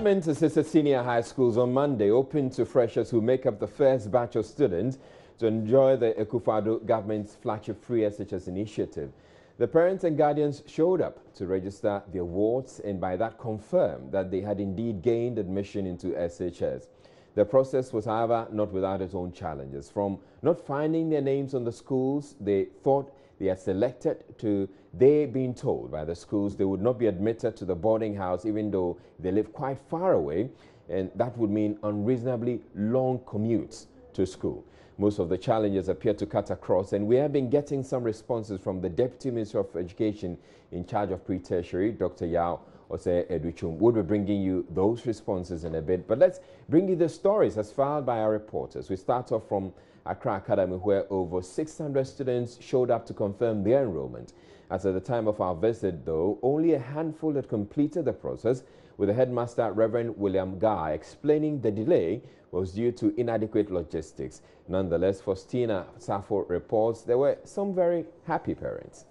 Government-assisted senior high schools on Monday opened to freshers who make up the first batch of students to enjoy the Akufo-Addo government's flagship free SHS initiative. The parents and guardians showed up to register the awards and by that confirmed that they had indeed gained admission into SHS. The process was, however, not without its own challenges. From not finding their names on the schools they thought they had selected to they being told by the schools they would not be admitted to the boarding house even though they live quite far away, and that would mean unreasonably long commutes to school. Most of the challenges appear to cut across, and we have been getting some responses from the Deputy Minister of Education in charge of pre-tertiary, Dr. Yao Ose-Educhum. We'll be bringing you those responses in a bit, but let's bring you the stories as filed by our reporters. We start off from Accra Academy, where over 600 students showed up to confirm their enrollment. As at the time of our visit, though, only a handful had completed the process, with the headmaster, Reverend William Guy, explaining the delay was due to inadequate logistics. Nonetheless, Faustina Safo reports there were some very happy parents.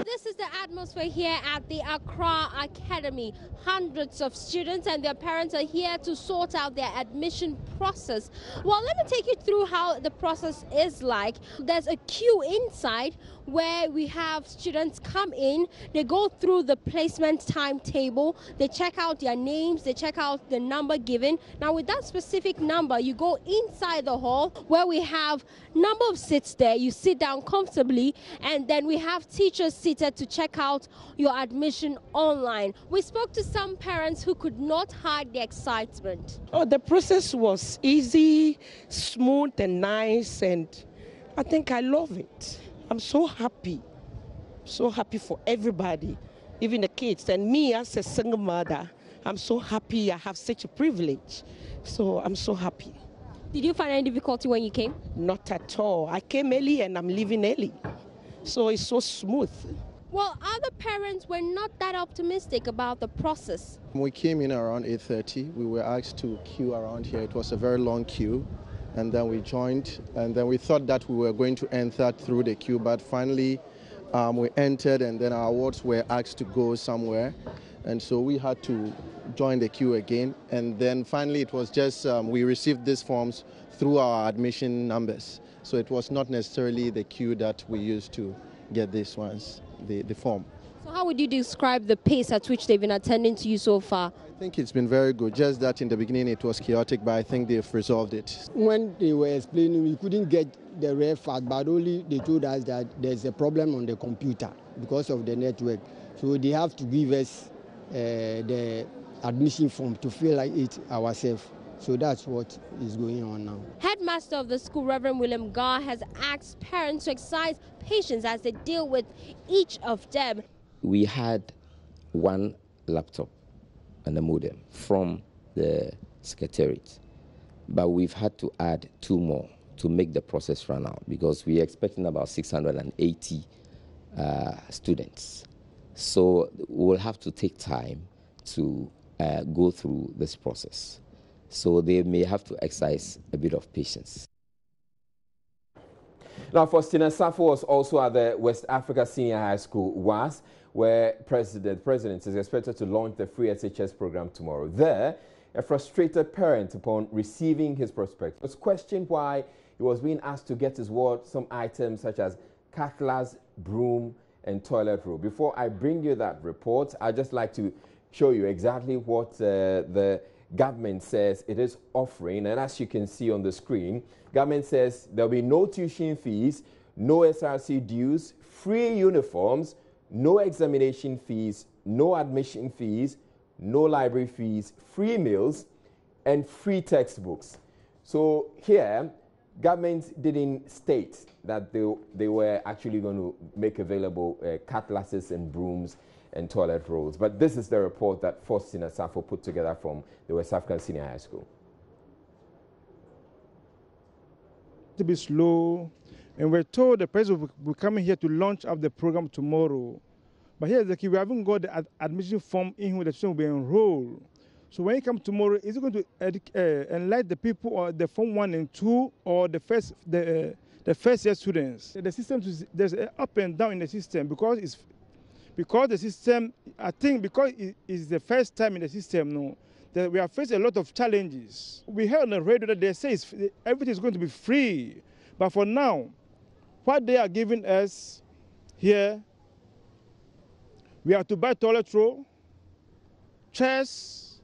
This is the atmosphere here at the Accra Academy. Hundreds of students and their parents are here to sort out their admission process. Well, let me take you through how the process is like. There's a queue inside where we have students come in, they go through the placement timetable, they check out their names, they check out the number given. Now with that specific number, you go inside the hall where we have number of seats there. You sit down comfortably, and then we have teachers seated to check out your admission online. We spoke to some parents who could not hide their excitement. Oh, the process was easy, smooth and nice, and I think I love it. I'm so happy for everybody, even the kids. And me as a single mother, I'm so happy I have such a privilege. So I'm so happy. Did you find any difficulty when you came? Not at all. I came early and I'm leaving early. So it's so smooth. Well, other parents were not that optimistic about the process. We came in around 8:30. We were asked to queue around here. It was a very long queue. And then we joined, and then we thought that we were going to enter through the queue, but finally we entered, and then our awards were asked to go somewhere. And so we had to join the queue again. And then finally it was just, we received these forms through our admission numbers. So it was not necessarily the queue that we used to get these ones, the form. So how would you describe the pace at which they've been attending to you so far? I think it's been very good, just that in the beginning it was chaotic, but I think they've resolved it. When they were explaining, we couldn't get the real fact, but only they told us that there's a problem on the computer because of the network. So they have to give us the admission form to fill it ourselves. So that's what is going on now. Headmaster of the school, Reverend William Gar, has asked parents to exercise patience as they deal with each of them. We had one laptop and a modem from the secretariat, but we've had to add 2 more to make the process run out because we're expecting about 680 students. So we'll have to take time to go through this process. So they may have to exercise a bit of patience. Now, Faustina Safo was also at the West Africa Senior High School, WAS, where the president is expected to launch the free SHS program tomorrow. There, a frustrated parent, upon receiving his prospectus, was questioned why he was being asked to get his ward some items such as cutlass, broom, and toilet roll. Before I bring you that report, I'd just like to show you exactly what the government says it is offering. And as you can see on the screen, government says there'll be no tuition fees, no SRC dues, free uniforms, no examination fees, no admission fees, no library fees, free meals, and free textbooks. So here, government didn't state that they were actually going to make available cutlasses and brooms and toilet rolls. But this is the report that Faustina Safo put together from the West African Senior High School. To be slow, and we're told the president will be coming here to launch up the program tomorrow. But here's the key: we haven't got the admission form in where the student will be enrolled. So when you come tomorrow, is it going to enlighten the people or the Form 1 and 2 or the first year students? The system, there's up and down in the system because because the system, I think because it is the first time in the system now, that we have faced a lot of challenges. We heard on the radio that they say everything is going to be free. But for now, what they are giving us here, we have to buy toilet roll, chairs,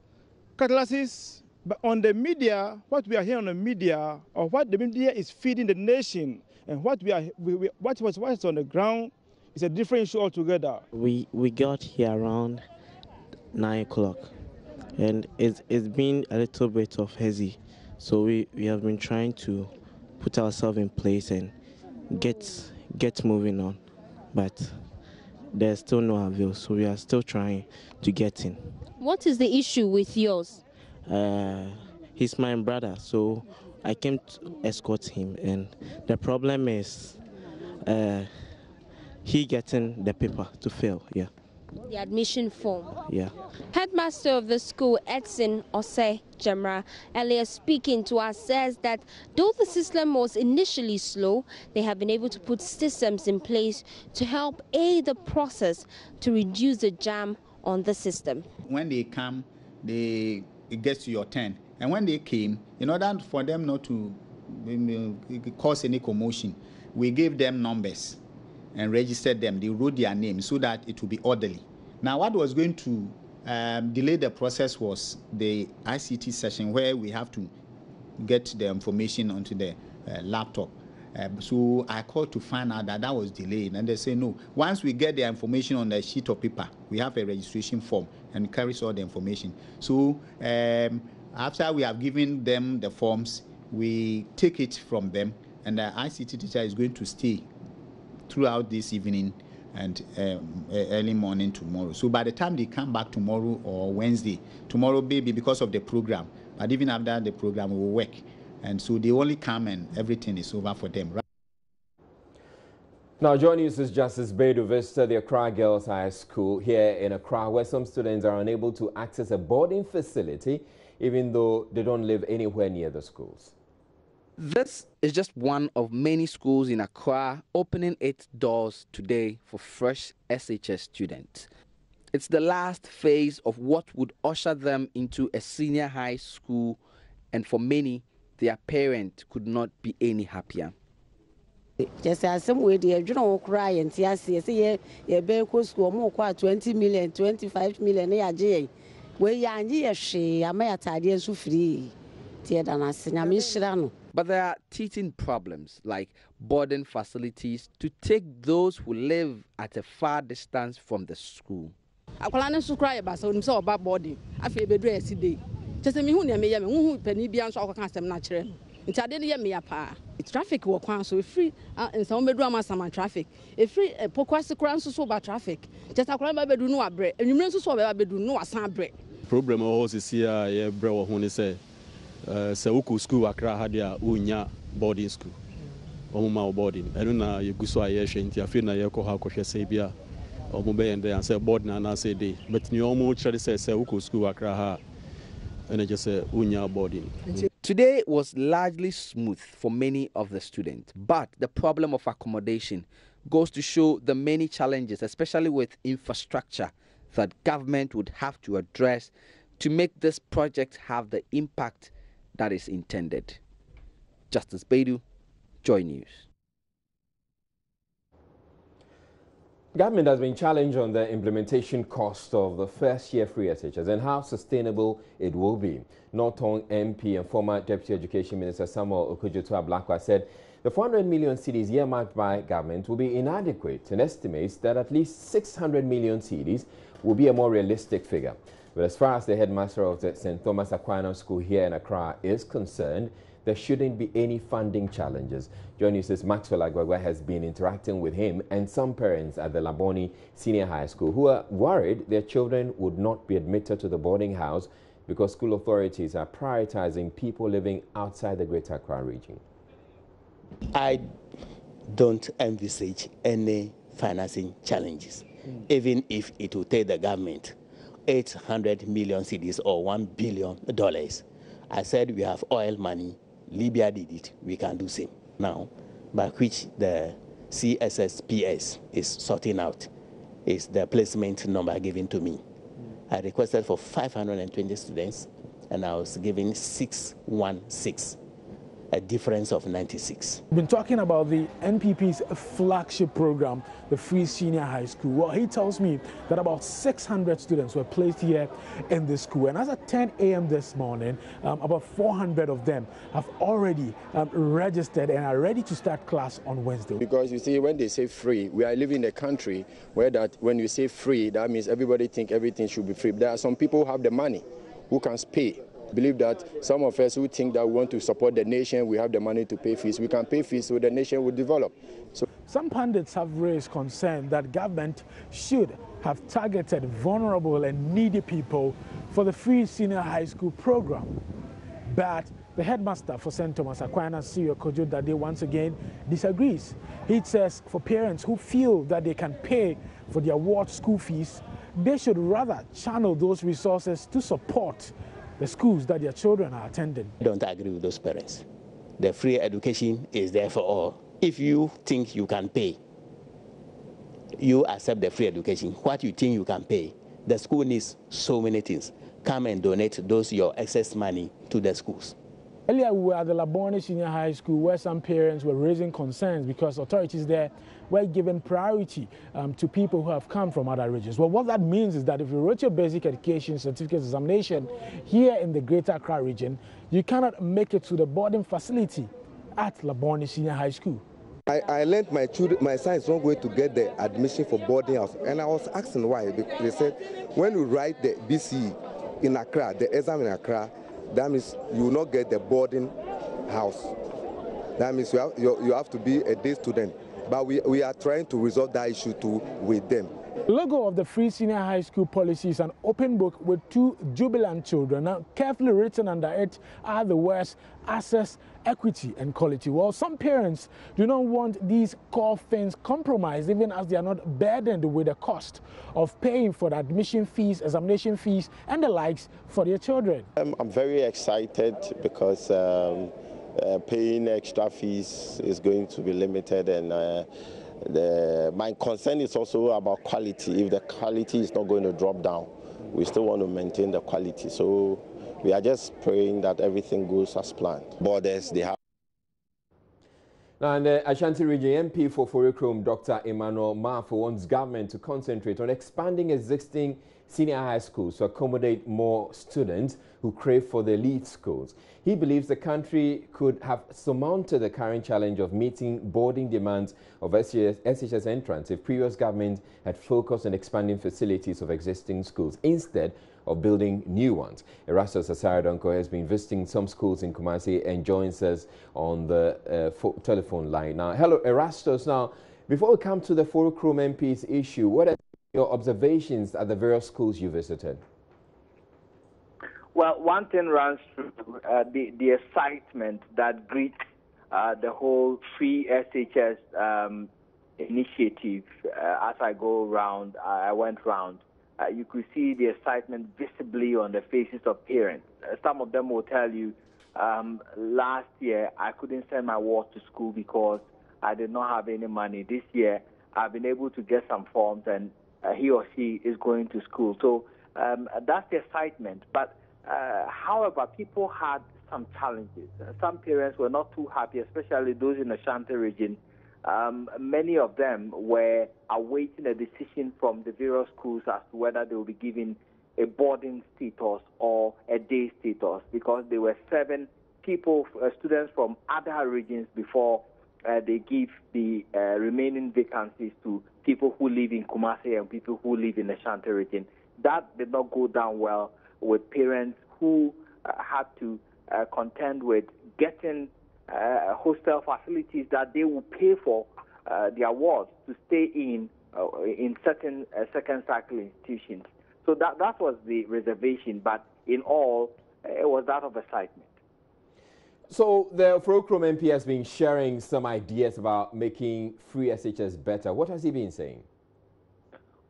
cutlasses. But on the media, what we are hearing on the media, or what the media is feeding the nation, and what's on the ground is a different issue altogether. We got here around 9 o'clock, and it's been a little bit of hazy. So we have been trying to put ourselves in place and get moving on, but there's still no avail. So we are still trying to get in. What is the issue with yours? He's my brother, so I came to escort him, and the problem is he getting the paper to fill. Yeah. The admission form. Yeah. Headmaster of the school, Edson Ose Jamra, earlier speaking to us, says that though the system was initially slow, they have been able to put systems in place to help aid the process to reduce the jam on the system. When they come, it gets to your turn. And when they came, in order for them not to cause any commotion, we gave them numbers and registered them. They wrote their names so that it would be orderly. Now, what was going to delay the process was the ICT session, where we have to get the information onto the laptop. So I called to find out that was delayed, and they say no. Once we get the information on the sheet of paper, we have a registration form and it carries all the information. So after we have given them the forms, we take it from them, and the ICT teacher is going to stay throughout this evening and early morning tomorrow. So by the time they come back tomorrow or Wednesday, tomorrow maybe because of the program, but even after the program we will work. And so they only come and everything is over for them. Now joining us is Justice Bedu visited the Accra Girls High School here in Accra, where some students are unable to access a boarding facility even though they don't live anywhere near the schools. This is just one of many schools in Accra opening its doors today for fresh SHS students. It's the last phase of what would usher them into a senior high school, and for many, their parents could not be any happier. Just as some way, they don't cry and say, "Yeah, be school more 20 million, 25 million a year. Where ya she, I may attend so free. But there are teething problems like boarding facilities to take those who live at a far distance from the school. I can't cry about boarding. I feel better yesterday. Just me who near me, who penny be answer custom natural. Until then, me a pa. Traffic will come so free and some bedroom some traffic. If free a poquas crown so about traffic. Just a crime by do no bread, and you mean so about do no a bread. Problem is here, yeah, bro, when they say, Sauku school, Accra had their unya boarding school. Omuma boarding. I don't know, you go so I shan't you feel na yako how koshe sabia. Omube and they say board na say day. But you almost try to say Sauku school, Accra, and I just say unya boarding. Today was largely smooth for many of the students, but the problem of accommodation goes to show the many challenges, especially with infrastructure, that government would have to address to make this project have the impact that is intended. Justice Bedu, Joy News. Government has been challenged on the implementation cost of the first-year free SHS and how sustainable it will be. Norton MP and former Deputy Education Minister Samuel Okudzeto-Ablakwa said the 400 million cedis earmarked by government will be inadequate and estimates that at least 600 million cedis will be a more realistic figure. But as far as the headmaster of the St. Thomas Aquinas School here in Accra is concerned, there shouldn't be any funding challenges. Joining us, Maxwell Agwagwa has been interacting with him and some parents at the Laboni Senior High School who are worried their children would not be admitted to the boarding house because school authorities are prioritizing people living outside the Greater Accra region. I don't envisage any financing challenges, even if it will take the government 800 million cedis or $1 billion. I said we have oil money. Libya did it. We can do same now, by which the CSSPS is sorting out. is the placement number given to me. I requested for 520 students, and I was given 616. A difference of 96. We've been talking about the NPP's flagship program, the Free Senior High School. Well, he tells me that about 600 students were placed here in the school. And as at 10 a.m. this morning, about 400 of them have already registered and are ready to start class on Wednesday. Because you see, when they say free, we are living in a country where that when you say free, that means everybody think everything should be free. There are some people who have the money who can pay. Believe that some of us who think that we want to support the nation, we have the money to pay fees. We can pay fees so the nation will develop. So some pundits have raised concern that government should have targeted vulnerable and needy people for the Free Senior High School program. But the headmaster for St. Thomas Aquinas, CEO Kojo Dade, once again disagrees. He says for parents who feel that they can pay for their ward school fees, they should rather channel those resources to support the schools that their children are attending. I don't agree with those parents. The free education is there for all. If you think you can pay, you accept the free education. What you think you can pay, the school needs so many things. Come and donate those your excess money to the schools. Earlier, we were at the Labone Senior High School where some parents were raising concerns because authorities there were giving priority to people who have come from other regions. Well, what that means is that if you wrote your basic education certificate examination here in the Greater Accra region, you cannot make it to the boarding facility at Labone Senior High School. I learned my son is not going to get the admission for boarding house, and I was asking why. They said when you write the BCE in Accra, the exam in Accra, that means you will not get the boarding house. That means you have to be a day student. But we are trying to resolve that issue too with them. The logo of the Free Senior High School policy is an open book with two jubilant children. Now, carefully written under it are the words access, equity, and quality. Well, some parents do not want these core things compromised, even as they are not burdened with the cost of paying for the admission fees, examination fees, and the likes for their children. I'm very excited because paying extra fees is going to be limited, and my concern is also about quality. If the quality is not going to drop down, we still want to maintain the quality. So we are just praying that everything goes as planned. Borders, they have. Now, in the Ashanti Region, MP for Foricrom, Dr. Emmanuel Mafo, wants government to concentrate on expanding existing senior high schools to accommodate more students who crave for the elite schools. He believes the country could have surmounted the current challenge of meeting boarding demands of SHS entrants if previous government had focused on expanding facilities of existing schools instead of building new ones. Erastus Asaradonko has been visiting some schools in Kumasi and joins us on the telephone line now. Hello, Erastus. Now, before we come to the Foricrom MP's issue, what are your observations at the various schools you visited? Well, one thing runs through the excitement that greets the whole free SHS initiative. As I went round. You could see the excitement visibly on the faces of parents. Some of them will tell you, last year I couldn't send my ward to school because I did not have any money. This year I've been able to get some forms and he or she is going to school. So that's the excitement. But however, people had some challenges. Some parents were not too happy, especially those in the Ashanti region. Many of them were awaiting a decision from the various schools as to whether they will be given a boarding status or a day status, because they were serving people, students from other regions before they give the remaining vacancies to people who live in Kumasi and people who live in the Ashanti region. That did not go down well with parents who had to contend with getting hostel facilities that they will pay for their wards to stay in certain second cycle institutions. So that was the reservation, but in all, it was that of excitement. So the Foricrom MP has been sharing some ideas about making free SHS better. What has he been saying?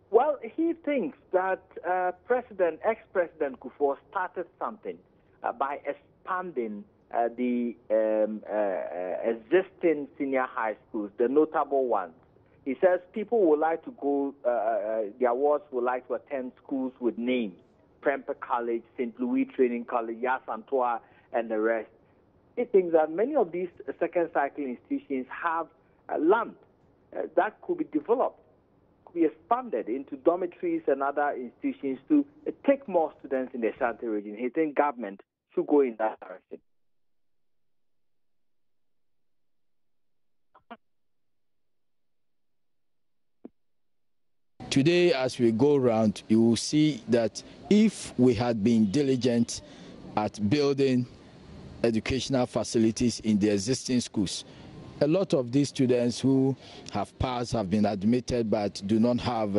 Well, he thinks that ex-President Kufuor started something by expanding the existing senior high schools, the notable ones. He says people would like to go, the awards would like to attend schools with names, Prempeh College, St. Louis Training College, Yasantoa, and the rest. He thinks that many of these second cycle institutions have land that could be developed, could be expanded into dormitories and other institutions to take more students in the Ashanti region. He thinks government should go in that direction. Today, as we go around, you will see that if we had been diligent at building educational facilities in the existing schools, a lot of these students who have passed, have been admitted, but do not have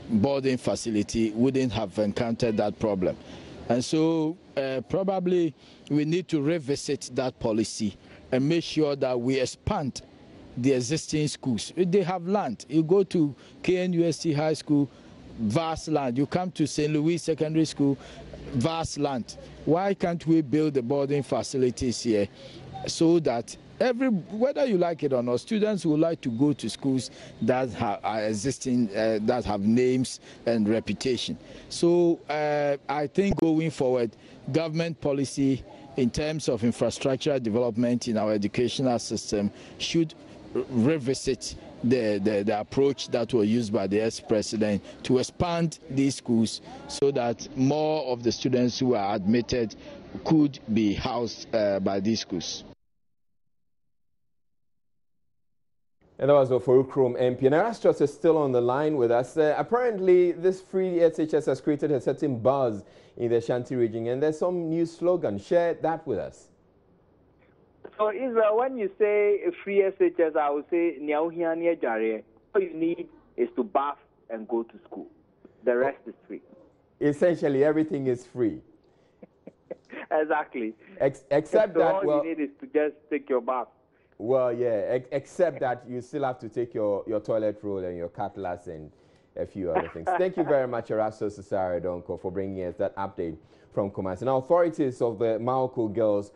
boarding facility, wouldn't have encountered that problem. And so probably we need to revisit that policy and make sure that we expand the existing schools. They have land. You go to KNUST High School, vast land. You come to St. Louis Secondary School, vast land. Why can't we build the boarding facilities here so that whether you like it or not, students would like to go to schools that are existing, that have names and reputation. So I think going forward, government policy in terms of infrastructure development in our educational system should revisit the approach that was used by the ex-president to expand these schools so that more of the students who are admitted could be housed by these schools. And that was Oforukrom MP. And Erastus is still on the line with us. Apparently, this free SHS has created a certain buzz in the Ashanti region, and there's some new slogan. Share that with us. So, Israel, when you say free SHS, I would say, all you need is to bath and go to school. The rest is free. Essentially, everything is free. Exactly. Except so that, all you need is to just take your bath. Well, yeah, except that you still have to take your toilet roll and your cutlass and a few other things. Thank you very much, Erastus Cesare Donko, for bringing us that update from Kumasi. Now, authorities of the Maoko Girls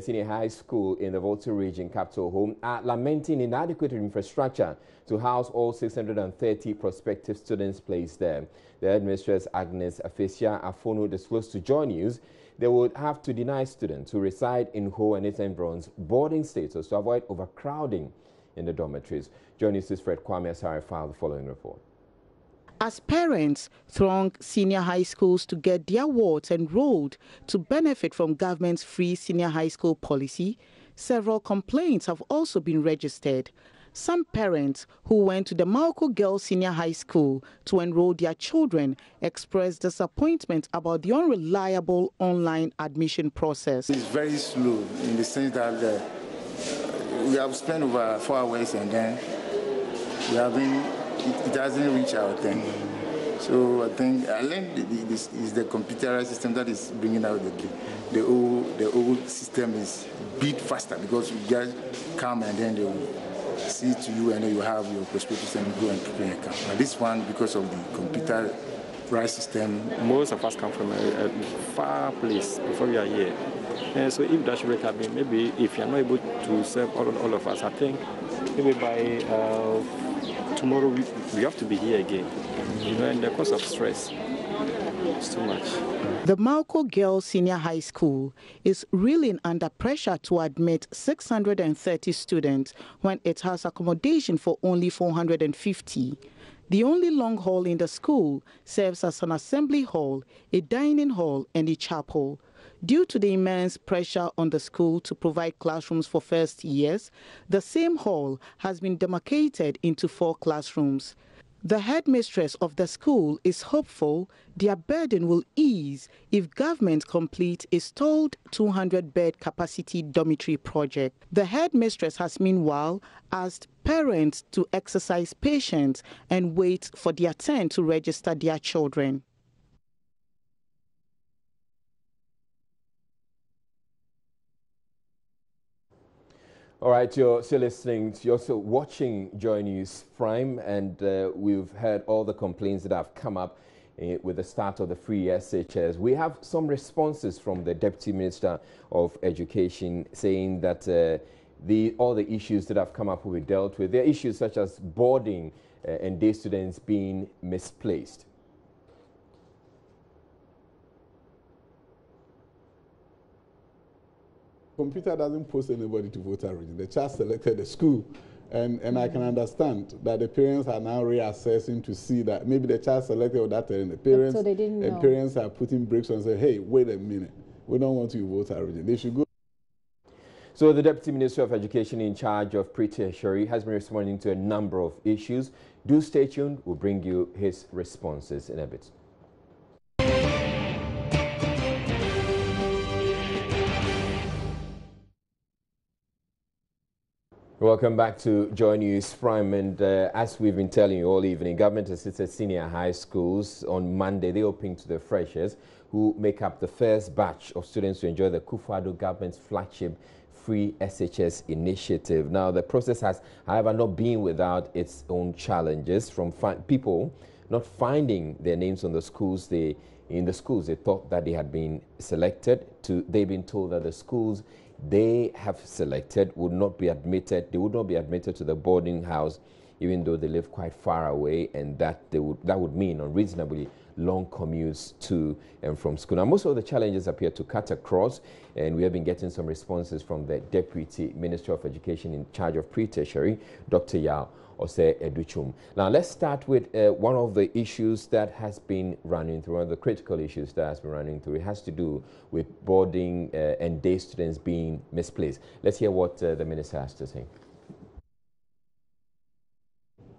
Senior High School in the Volta region, Capital Home, are lamenting inadequate infrastructure to house all 630 prospective students placed there. The headmistress, Agnes Afesia Afono, disclosed to Joy News they would have to deny students who reside in Ho and its environs boarding status to avoid overcrowding in the dormitories. Joy News' Fred Kwame Asare filed the following report. As parents throng senior high schools to get their wards enrolled to benefit from government's free senior high school policy, several complaints have also been registered. Some parents who went to the Maoko Girls Senior High School to enroll their children expressed disappointment about the unreliable online admission process. It's very slow in the sense that we have spent over 4 hours and then it doesn't reach our thing. So I think this is the computerized system that is bringing out the old system is a bit faster because you just come and then they will see to you and then you have your prospectus and you go and prepare your account. But this one, because of the computerized system. Most of us come from a far place before we are here. And so if that should happen, maybe if you are not able to serve all of us, I think maybe by tomorrow we have to be here again. You know, and the cause of stress is too much. The Maoko Girls Senior High School is reeling under pressure to admit 630 students when it has accommodation for only 450. The only long hall in the school serves as an assembly hall, a dining hall, and a chapel. Due to the immense pressure on the school to provide classrooms for first years, the same hall has been demarcated into 4 classrooms. The headmistress of the school is hopeful their burden will ease if government complete a stalled 200-bed capacity dormitory project. The headmistress has meanwhile asked parents to exercise patience and wait for their turn to register their children. All right, you're still listening. You're also watching Joy News Prime, and we've heard all the complaints that have come up with the start of the free SHS. We have some responses from the Deputy Minister of Education saying that all the issues that have come up will be dealt with. There are issues such as boarding and day students being misplaced. Computer doesn't post anybody to voter region. The child selected the school, and I can understand that the parents are now reassessing to see that maybe the child selected that and the parents, so they didn't know. Parents are putting brakes on and say, hey, wait a minute, we don't want you to voter region. They should go. So the Deputy Minister of Education in charge of pre-tertiary has been responding to a number of issues. Do stay tuned. We'll bring you his responses in a bit. Welcome back to Joy News Prime, and as we've been telling you all evening, government-assisted senior high schools on Monday, they open to the freshers who make up the first batch of students to enjoy the Akufo-Addo government's flagship free SHS initiative. Now, the process has, however, not been without its own challenges, from people not finding their names on the schools in the schools they thought that they had been selected, to they being told that the schools they have selected would not be admitted. They would not be admitted to the boarding house, even though they live quite far away, and that would mean unreasonably long commutes to and from school. Now, most of the challenges appear to cut across, and we have been getting some responses from the Deputy Minister of Education in charge of pre-tertiary, Dr. Yao Ose Educhum. Now, let's start with one of the issues that has been running through, one of the critical issues that has been running through. It has to do with boarding and day students being misplaced. Let's hear what the Minister has to say.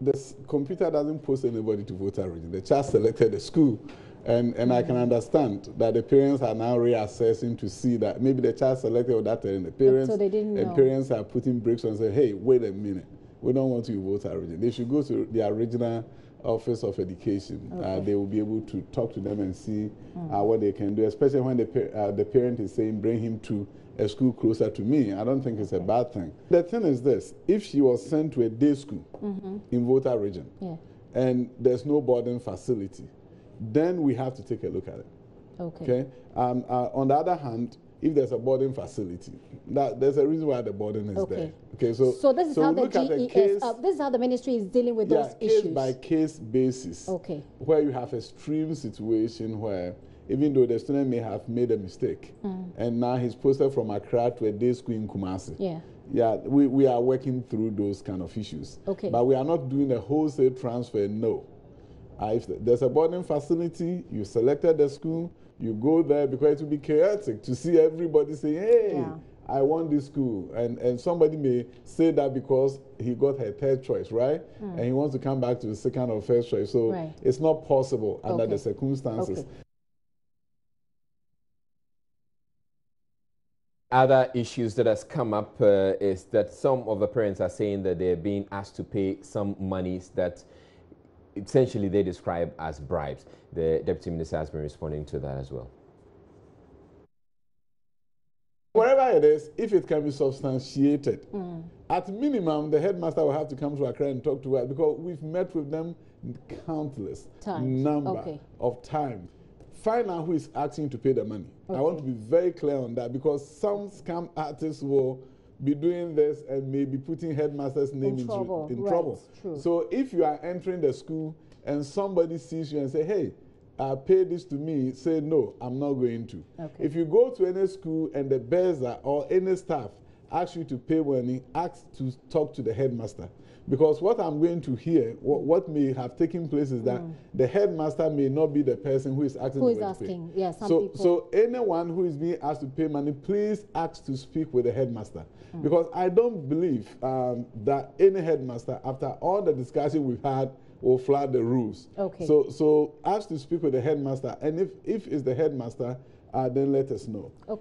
The computer doesn't post anybody to voter region. The child selected the school, and I can understand that the parents are now reassessing to see that maybe the child selected that and the parents, so they didn't know. Parents are putting brakes on and say, hey, wait a minute, we don't want you to voter region. They should go to the regional Office of Education. Okay. They will be able to talk to them and see what they can do, especially when the parent is saying bring him to a school closer to me. I don't think it's a bad thing. The thing is this, if she was sent to a day school in voter region and there's no boarding facility, then we have to take a look at it. Okay. On the other hand, if there's a boarding facility, there's a reason why the boarding is there. Okay, so this is how the GES, this is how the ministry is dealing with those issues. Case by case basis. Okay. Where you have extreme situation where even though the student may have made a mistake, and now he's posted from Accra to a day school in Kumasi. Yeah, we are working through those kind of issues. Okay. But we are not doing a wholesale transfer, no. If there's a boarding facility, you selected the school, you go there, because it will be chaotic to see everybody say, hey, I want this school. And somebody may say that because he got her third choice, right? And he wants to come back to the second or first choice. So it's not possible under the circumstances. Other issues that has come up is that some of the parents are saying that they're being asked to pay some monies that essentially they describe as bribes. The Deputy Minister has been responding to that as well. Wherever it is, if it can be substantiated, at minimum, the headmaster will have to come to Accra and talk to us, because we've met with them countless number of times. Find out who is asking to pay the money. I want to be very clear on that, because some scam artists will be doing this and maybe putting headmaster's name in trouble. So if you are entering the school and somebody sees you and say, hey, pay this to me, say, no, I'm not going to. If you go to any school and the bearer or any staff asks you to pay money, ask to talk to the headmaster. Because what I'm going to hear, what may have taken place is that the headmaster may not be the person who is asking. So anyone who is being asked to pay money, please ask to speak with the headmaster. Because I don't believe that any headmaster, after all the discussion we've had, will flout the rules. So ask to speak with the headmaster, and if it's the headmaster, then let us know. All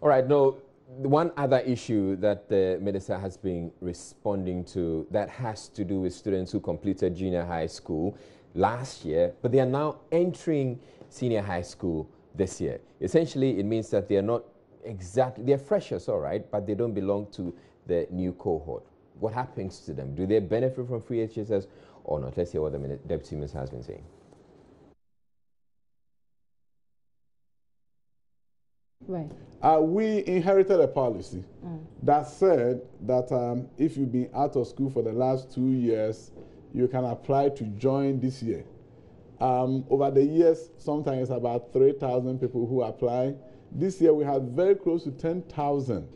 right, no. One other issue that the minister has been responding to that has to do with students who completed junior high school last year, but they are now entering senior high school this year. Essentially, it means that they are not exactly, they're freshers, all right, but they don't belong to the new cohort. What happens to them? Do they benefit from free HSS or not? Let's hear what the Deputy Minister has been saying. Right. We inherited a policy that said that if you've been out of school for the last 2 years, you can apply to join this year. Over the years, sometimes about 3,000 people who apply. This year, we had very close to 10,000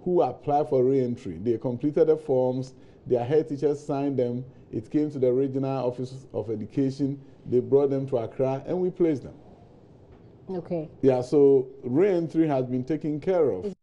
who applied for re-entry. They completed the forms, their head teachers signed them, it came to the regional office of education, they brought them to Accra, and we placed them. Okay. Yeah, so re-entry has been taken care of.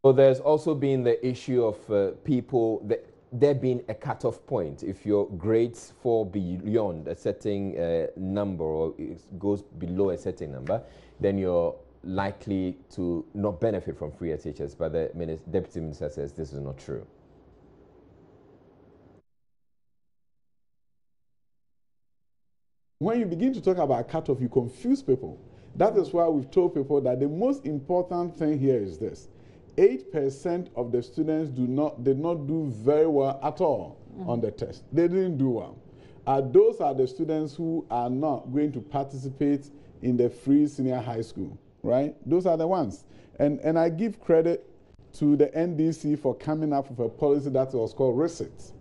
So there's also been the issue of people, there being a cutoff point. If your grades fall beyond a certain number or it goes below a certain number, then you're likely to not benefit from free SHS. But the Deputy Minister says this is not true. When you begin to talk about cutoff, you confuse people. That is why we've told people that the most important thing here is this. 8% of the students did not do very well at all on the test. They didn't do well. Those are the students who are not going to participate in the free senior high school, right? Those are the ones. And I give credit to the NDC for coming up with a policy that was called RECIT.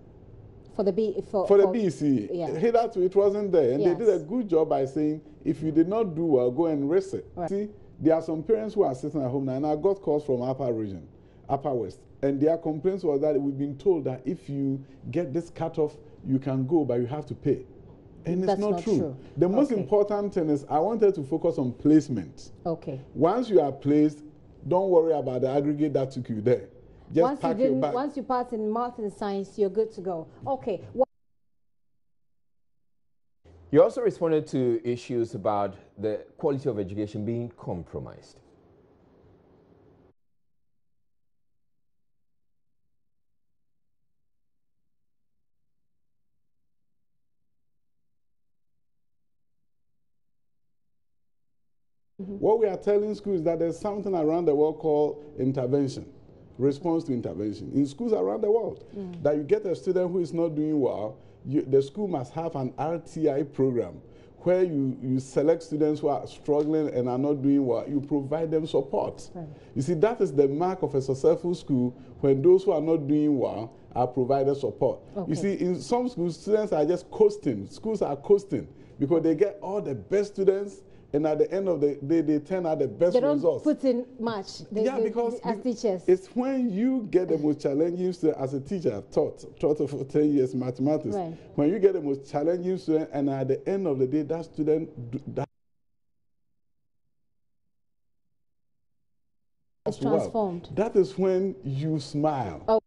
For the BEC. Yeah. Hitherto it wasn't there. And yes. They did a good job by saying, if you did not do well, go and risk it. Right. See, there are some parents who are sitting at home now, and I got calls from Upper Region, Upper West, and their complaints was that we've been told that if you get this cutoff, you can go, but you have to pay. And it's not true. The most important thing is I wanted to focus on placement. Okay. Once you are placed, don't worry about the aggregate that took you there. Just once you pass in math and science, you're good to go. Okay. You also responded to issues about the quality of education being compromised. What we are telling schools is that there's something around the world called intervention. Response to intervention in schools around the world. That you get a student who is not doing well, the school must have an RTI program where you select students who are struggling and are not doing well. You provide them support. Right. You see, that is the mark of a successful school, when those who are not doing well are provided support. Okay. You see, in some schools, students are just coasting. Schools are coasting because they get all the best students, and at the end of the day, they turn out the best results. They don't put in much. Because as teachers. It's when you get the most challenging student, as a teacher, I've taught for 10 years mathematics. Right. When you get the most challenging student, and at the end of the day, that student is transformed. That is when you smile. Oh.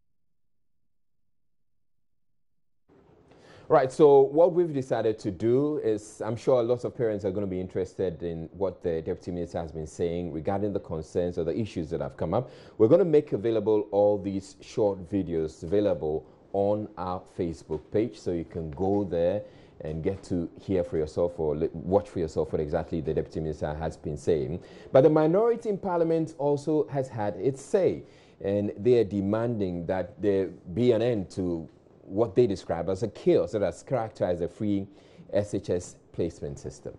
Right, so what we've decided to do is, I'm sure lots of parents are going to be interested in what the Deputy Minister has been saying regarding the concerns or the issues that have come up. We're going to make available all these short videos available on our Facebook page, so you can go there and get to hear for yourself or watch for yourself what exactly the Deputy Minister has been saying. But the minority in Parliament also has had its say, and they are demanding that there be an end to what they describe as a chaos that has characterized the free SHS placement system.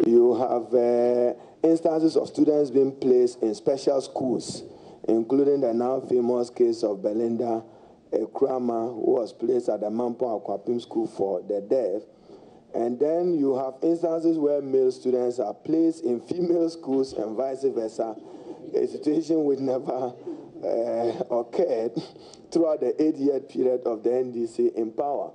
You have instances of students being placed in special schools, including the now famous case of Belinda Krama, who was placed at the Mampo Akwapim School for the deaf. And then you have instances where male students are placed in female schools and vice versa, a situation which never occurred throughout the 8-year period of the NDC in power.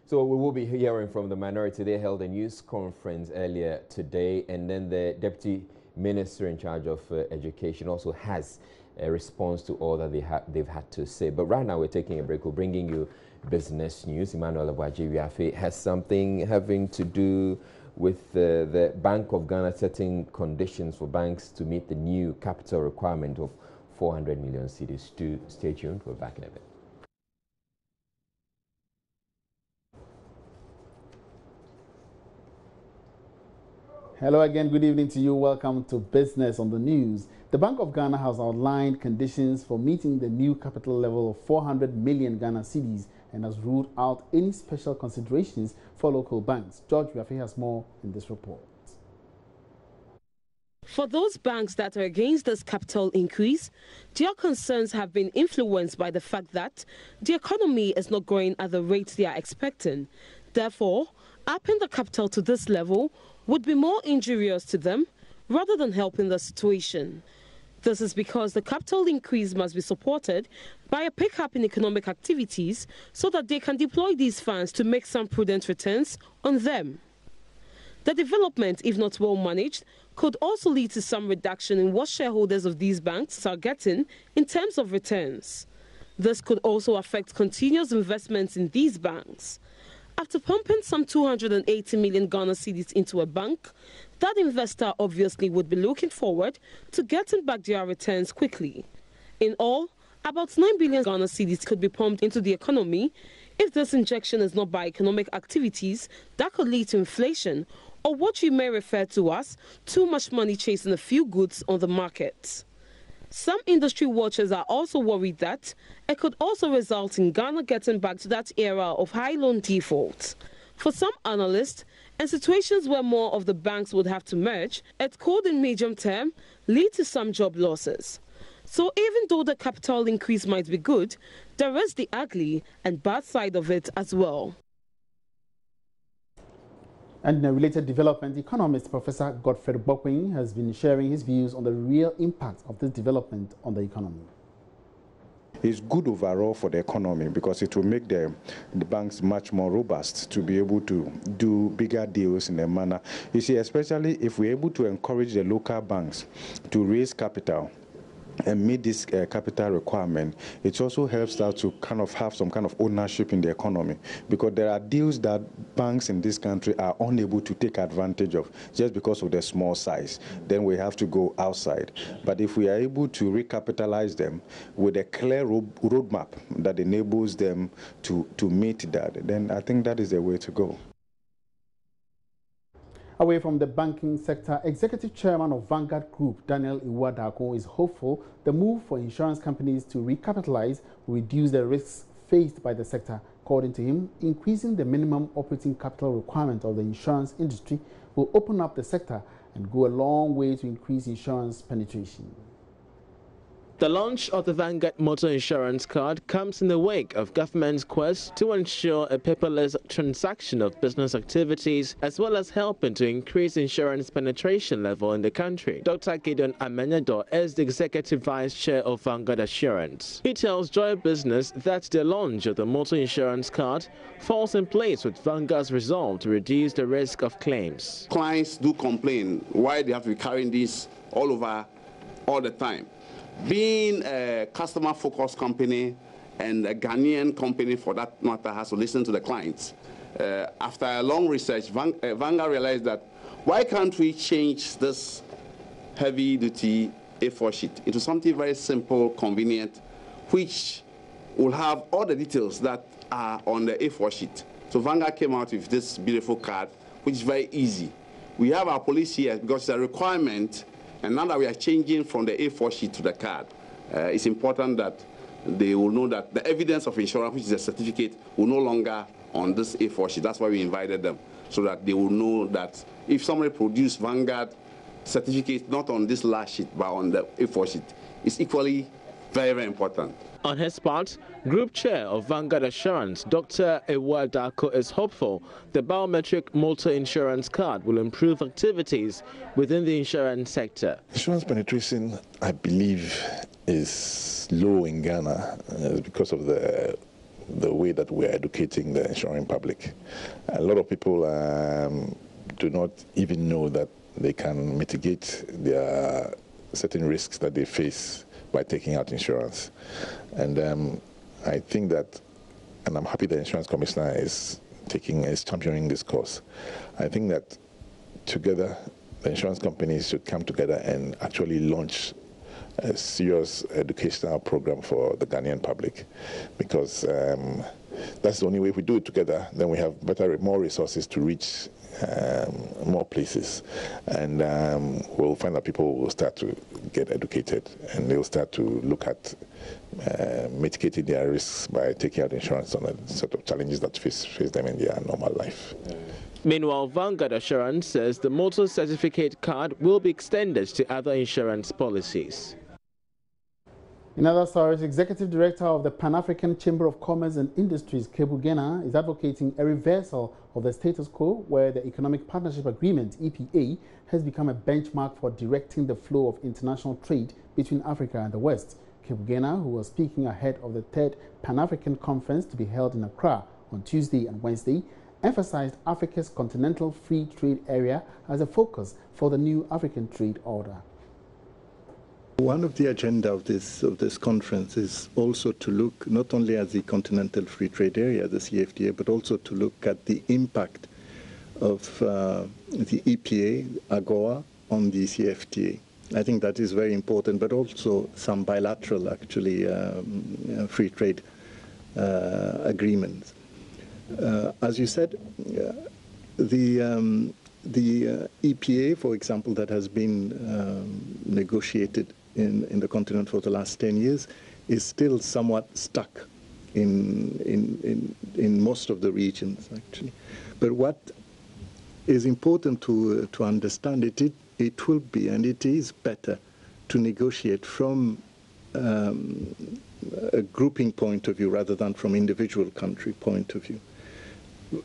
So we will be hearing from the minority. They held a news conference earlier today, and then the Deputy Minister in charge of Education also has a response to all that they've had to say. But right now we're taking a break. We're bringing you business news. Emmanuel Abuaji has something having to do with the Bank of Ghana setting conditions for banks to meet the new capital requirement of 400 million cedis. Stay tuned. We're back in a bit. Hello again, good evening to you. Welcome to Business on the News. The Bank of Ghana has outlined conditions for meeting the new capital level of 400 million Ghana cedis and has ruled out any special considerations for local banks. George Biafe has more in this report. For those banks that are against this capital increase, their concerns have been influenced by the fact that the economy is not growing at the rate they are expecting. Therefore, upping the capital to this level would be more injurious to them rather than helping the situation. This is because the capital increase must be supported by a pickup in economic activities so that they can deploy these funds to make some prudent returns on them. The development, if not well managed, could also lead to some reduction in what shareholders of these banks are getting in terms of returns. This could also affect continuous investments in these banks. After pumping some 280 million Ghana cedis into a bank, that investor obviously would be looking forward to getting back their returns quickly. In all, about 9 billion Ghana cedis could be pumped into the economy if this injection is not by economic activities that could lead to inflation, or what you may refer to as too much money chasing a few goods on the market. Some industry watchers are also worried that it could also result in Ghana getting back to that era of high loan defaults. For some analysts, in situations where more of the banks would have to merge, it could in medium term lead to some job losses. So even though the capital increase might be good, there is the ugly and bad side of it as well. And in a related development, economist Professor Godfred Bokwing has been sharing his views on the real impact of this development on the economy. It's good overall for the economy because it will make the banks much more robust to be able to do bigger deals in a manner. You see, especially if we're able to encourage the local banks to raise capital and meet this capital requirement, it also helps us to kind of have some kind of ownership in the economy, because there are deals that banks in this country are unable to take advantage of just because of their small size. Then we have to go outside. But if we are able to recapitalize them with a clear roadmap that enables them to meet that, then I think that is the way to go. Away from the banking sector, Executive Chairman of Vanguard Group, Daniel Iwadako, is hopeful the move for insurance companies to recapitalize will reduce the risks faced by the sector. According to him, increasing the minimum operating capital requirement of the insurance industry will open up the sector and go a long way to increase insurance penetration. The launch of the Vanguard Motor Insurance Card comes in the wake of government's quest to ensure a paperless transaction of business activities, as well as helping to increase insurance penetration level in the country. Dr. Gideon Amenyado is the Executive Vice Chair of Vanguard Assurance. He tells Joy Business that the launch of the Motor Insurance Card falls in place with Vanguard's resolve to reduce the risk of claims. Clients do complain why they have to be carrying this all over all the time. Being a customer-focused company and a Ghanaian company, for that matter, has to listen to the clients. After a long research, Vanguard realized that why can't we change this heavy-duty A4 sheet into something very simple, convenient, which will have all the details that are on the A4 sheet. So Vanguard came out with this beautiful card, which is very easy. We have our police here because it's a requirement. And now that we are changing from the A4 sheet to the card, it's important that they will know that the evidence of insurance, which is a certificate, will no longer on this A4 sheet. That's why we invited them, so that they will know that if somebody produces Vanguard certificate not on this last sheet, but on the A4 sheet, it's equally very, very important. On his part, Group Chair of Vanguard Assurance, Dr. Iwadako, is hopeful the biometric motor insurance card will improve activities within the insurance sector. Insurance penetration, I believe, is low in Ghana because of the way that we're educating the insuring public. A lot of people do not even know that they can mitigate their certain risks that they face by taking out insurance. And I think that, and I'm happy the Insurance Commissioner is championing this cause. I think that together, the insurance companies should come together and actually launch a serious educational program for the Ghanaian public, because that's the only way. If we do it together, then we have more resources to reach more places, and we'll find that people will start to get educated, and they'll start to look at mitigating their risks by taking out insurance on the sort of challenges that face them in their normal life. Meanwhile, Vanguard Assurance says the motor certificate card will be extended to other insurance policies. In other stories, Executive Director of the Pan-African Chamber of Commerce and Industries, Kebugena, is advocating a reversal of the status quo where the Economic Partnership Agreement, EPA, has become a benchmark for directing the flow of international trade between Africa and the West. Kebugena, who was speaking ahead of the third Pan-African Conference to be held in Accra on Tuesday and Wednesday, emphasized Africa's continental free trade area as a focus for the new African trade order. One of the agenda of this conference is also to look not only at the continental free trade area, the CFTA, but also to look at the impact of the EPA, AGOA, on the CFTA. I think that is very important, but also some bilateral, actually, free trade agreements. As you said, the EPA, for example, that has been negotiated in the continent for the last 10 years, is still somewhat stuck in most of the regions, actually. But what is important to understand, it will be, and it is better to negotiate from a grouping point of view rather than from individual country point of view.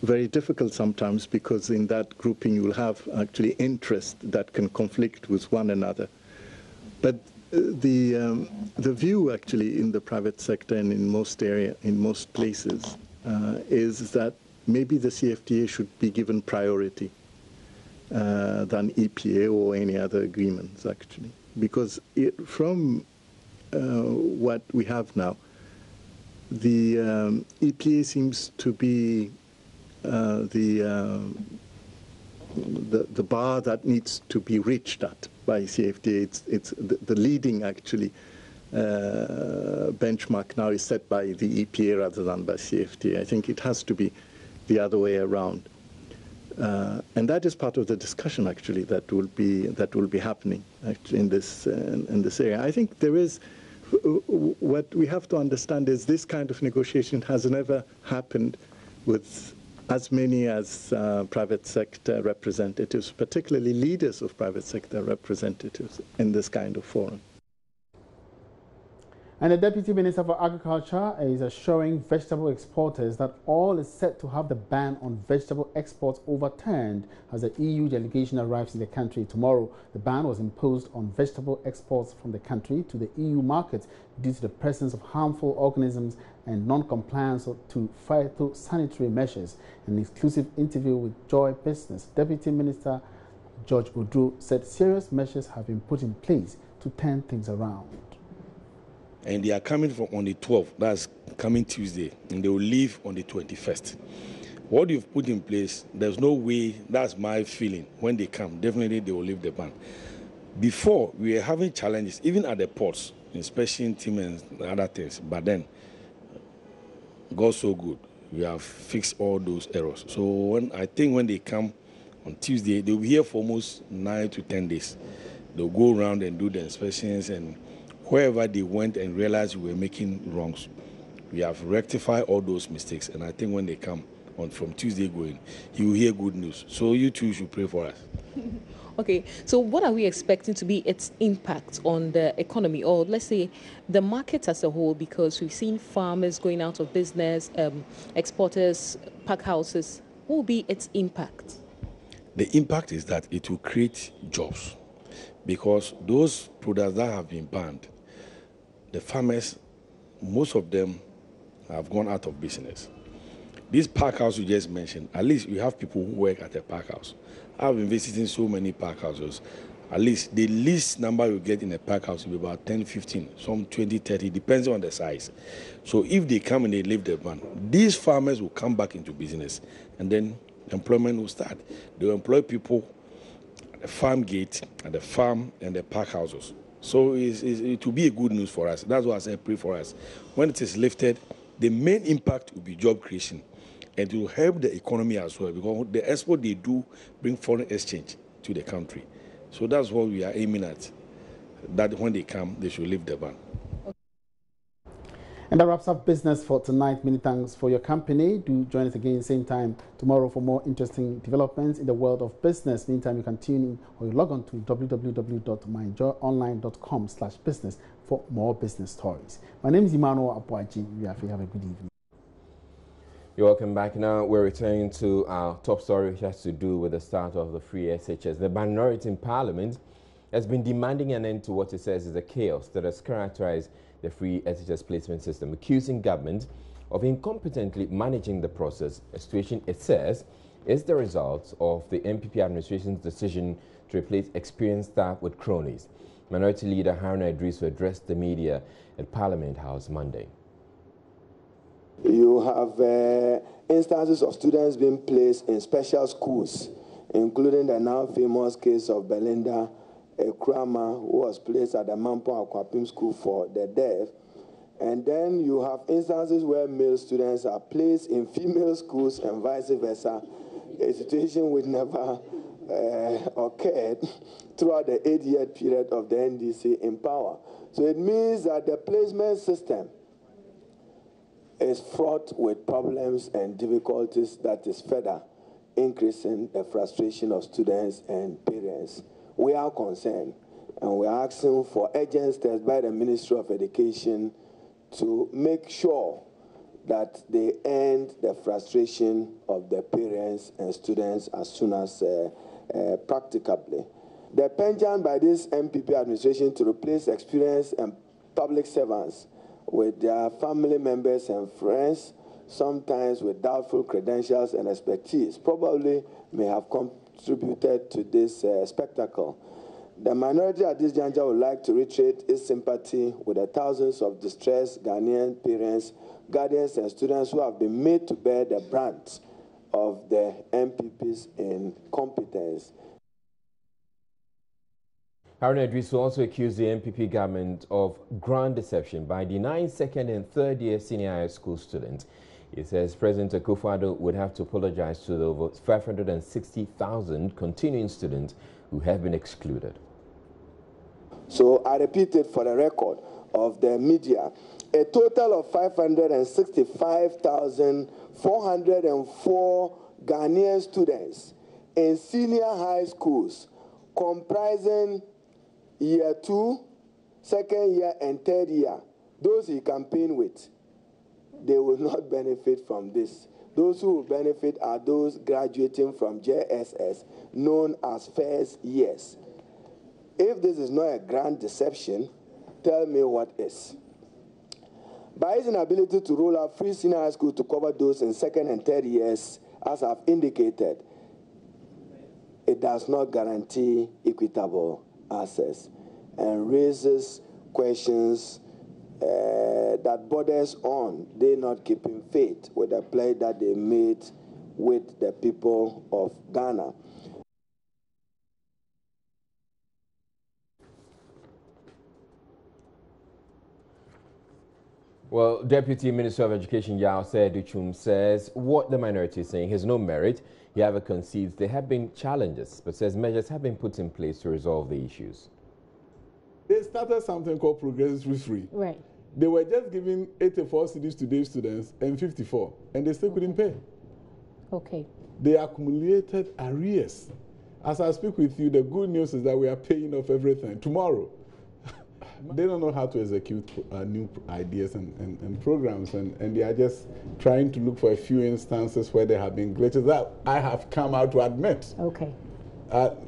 Very difficult sometimes, because in that grouping you will have actually interests that can conflict with one another. But the view actually in the private sector and in most places is that maybe the CFTA should be given priority than EPA or any other agreements, actually, because from what we have now, the EPA seems to be the bar that needs to be reached at by CFTA. It's the leading, actually, benchmark now is set by the EPA rather than by CFTA. I think it has to be the other way around, and that is part of the discussion, actually, that will be happening actually in this area. I think there is. What we have to understand is this kind of negotiation has never happened with as many as private sector representatives, particularly leaders of private sector representatives in this kind of forum. And the Deputy Minister for Agriculture is assuring vegetable exporters that all is set to have the ban on vegetable exports overturned as the EU delegation arrives in the country tomorrow. The ban was imposed on vegetable exports from the country to the EU market due to the presence of harmful organisms and non-compliance to phytosanitary measures. In an exclusive interview with Joy Business, Deputy Minister George Odro said serious measures have been put in place to turn things around. And they are coming from on the 12th, that's coming Tuesday, and they will leave on the 21st. What you've put in place, there's no way, that's my feeling, when they come, definitely they will leave the ban. Before, we were having challenges, even at the ports, inspection team and other things, but then, God's so good, we have fixed all those errors. So I think when they come on Tuesday, they'll be here for almost 9 to 10 days. They'll go around and do the inspections, and wherever they went and realized we were making wrongs, we have rectified all those mistakes. And I think when they come on from Tuesday going, you will hear good news. So you too should pray for us. Okay, so what are we expecting to be its impact on the economy, or let's say the market as a whole? Because we've seen farmers going out of business, exporters, pack houses. What will be its impact? The impact is that it will create jobs, because those products that have been banned, the farmers, most of them have gone out of business. This pack house you just mentioned, at least you have people who work at a pack house. I've been visiting so many pack houses. At least the least number you get in a pack house will be about 10, 15, some 20, 30, depends on the size. So if they come and they leave the ban, these farmers will come back into business, and then employment will start. They will employ people at the farm gate, at the farm, and the pack houses. So it will be a good news for us. That's why I say pray for us. When it is lifted, The main impact will be job creation, and it will help the economy as well, because the export they do bring foreign exchange to the country. So that's what we are aiming at, that when they come, they should leave the ban. And that wraps up business for tonight. Many thanks for your company. Do join us again same time tomorrow for more interesting developments in the world of business. Meantime, you can tune in or you log on to www.myjoyonline.com/business for more business stories. My name is Emmanuel Abuaji. Have a good evening. You're welcome back. Now we're returning to our top story, which has to do with the start of the free SHS. The minority in Parliament has been demanding an end to what it says is the chaos that has characterized the free SHS placement system, accusing government of incompetently managing the process, a situation it says is the result of the MPP administration's decision to replace experienced staff with cronies. Minority Leader Haruna Idrisu addressed the media at Parliament House Monday. You have instances of students being placed in special schools, including the now famous case of Belinda Ekrama, who was placed at the Mampo Akwapim School for the deaf. And then you have instances where male students are placed in female schools and vice versa, a situation which never occurred throughout the 8-year period of the NDC in power. So it means that the placement system is fraught with problems and difficulties that is further increasing the frustration of students and parents. We are concerned, and we are asking for urgent steps by the Ministry of Education to make sure that they end the frustration of the parents and students as soon as practicably. The penchant by this MPP administration to replace experienced and public servants with their family members and friends, sometimes with doubtful credentials and expertise, probably may have contributed to this spectacle. The minority at this juncture would like to reiterate its sympathy with the thousands of distressed Ghanaian parents, guardians, and students who have been made to bear the brunt of the MPP's incompetence. Haruna Idrisu also accused the MPP government of grand deception by denying second and third year senior high school students. He says President Akufo-Addo would have to apologize to the over 560,000 continuing students who have been excluded. So I repeat it for the record of the media. A total of 565,404 Ghanaian students in senior high schools comprising year 2, second year, and third year, those he campaigned with, they will not benefit from this. Those who will benefit are those graduating from JSS, known as first years. If this is not a grand deception, tell me what is. By his inability to roll out free senior high school to cover those in second and third years, as I've indicated, it does not guarantee equitable access and raises questions that borders on they not keeping faith with the pledge that they made with the people of Ghana. Well, Deputy Minister of Education Yao Seduchum says what the minority is saying has no merit. He however concedes there have been challenges, but says measures have been put in place to resolve the issues. They started something called Progressive Free. Right. They were just giving 84 cedis to day students and 54, and they still couldn't pay. Okay. They accumulated arrears. As I speak with you, the good news is that we are paying off everything. Tomorrow, they don't know how to execute new ideas and programs, and they are just trying to look for a few instances where there have been glitches that I have come out to admit. Okay.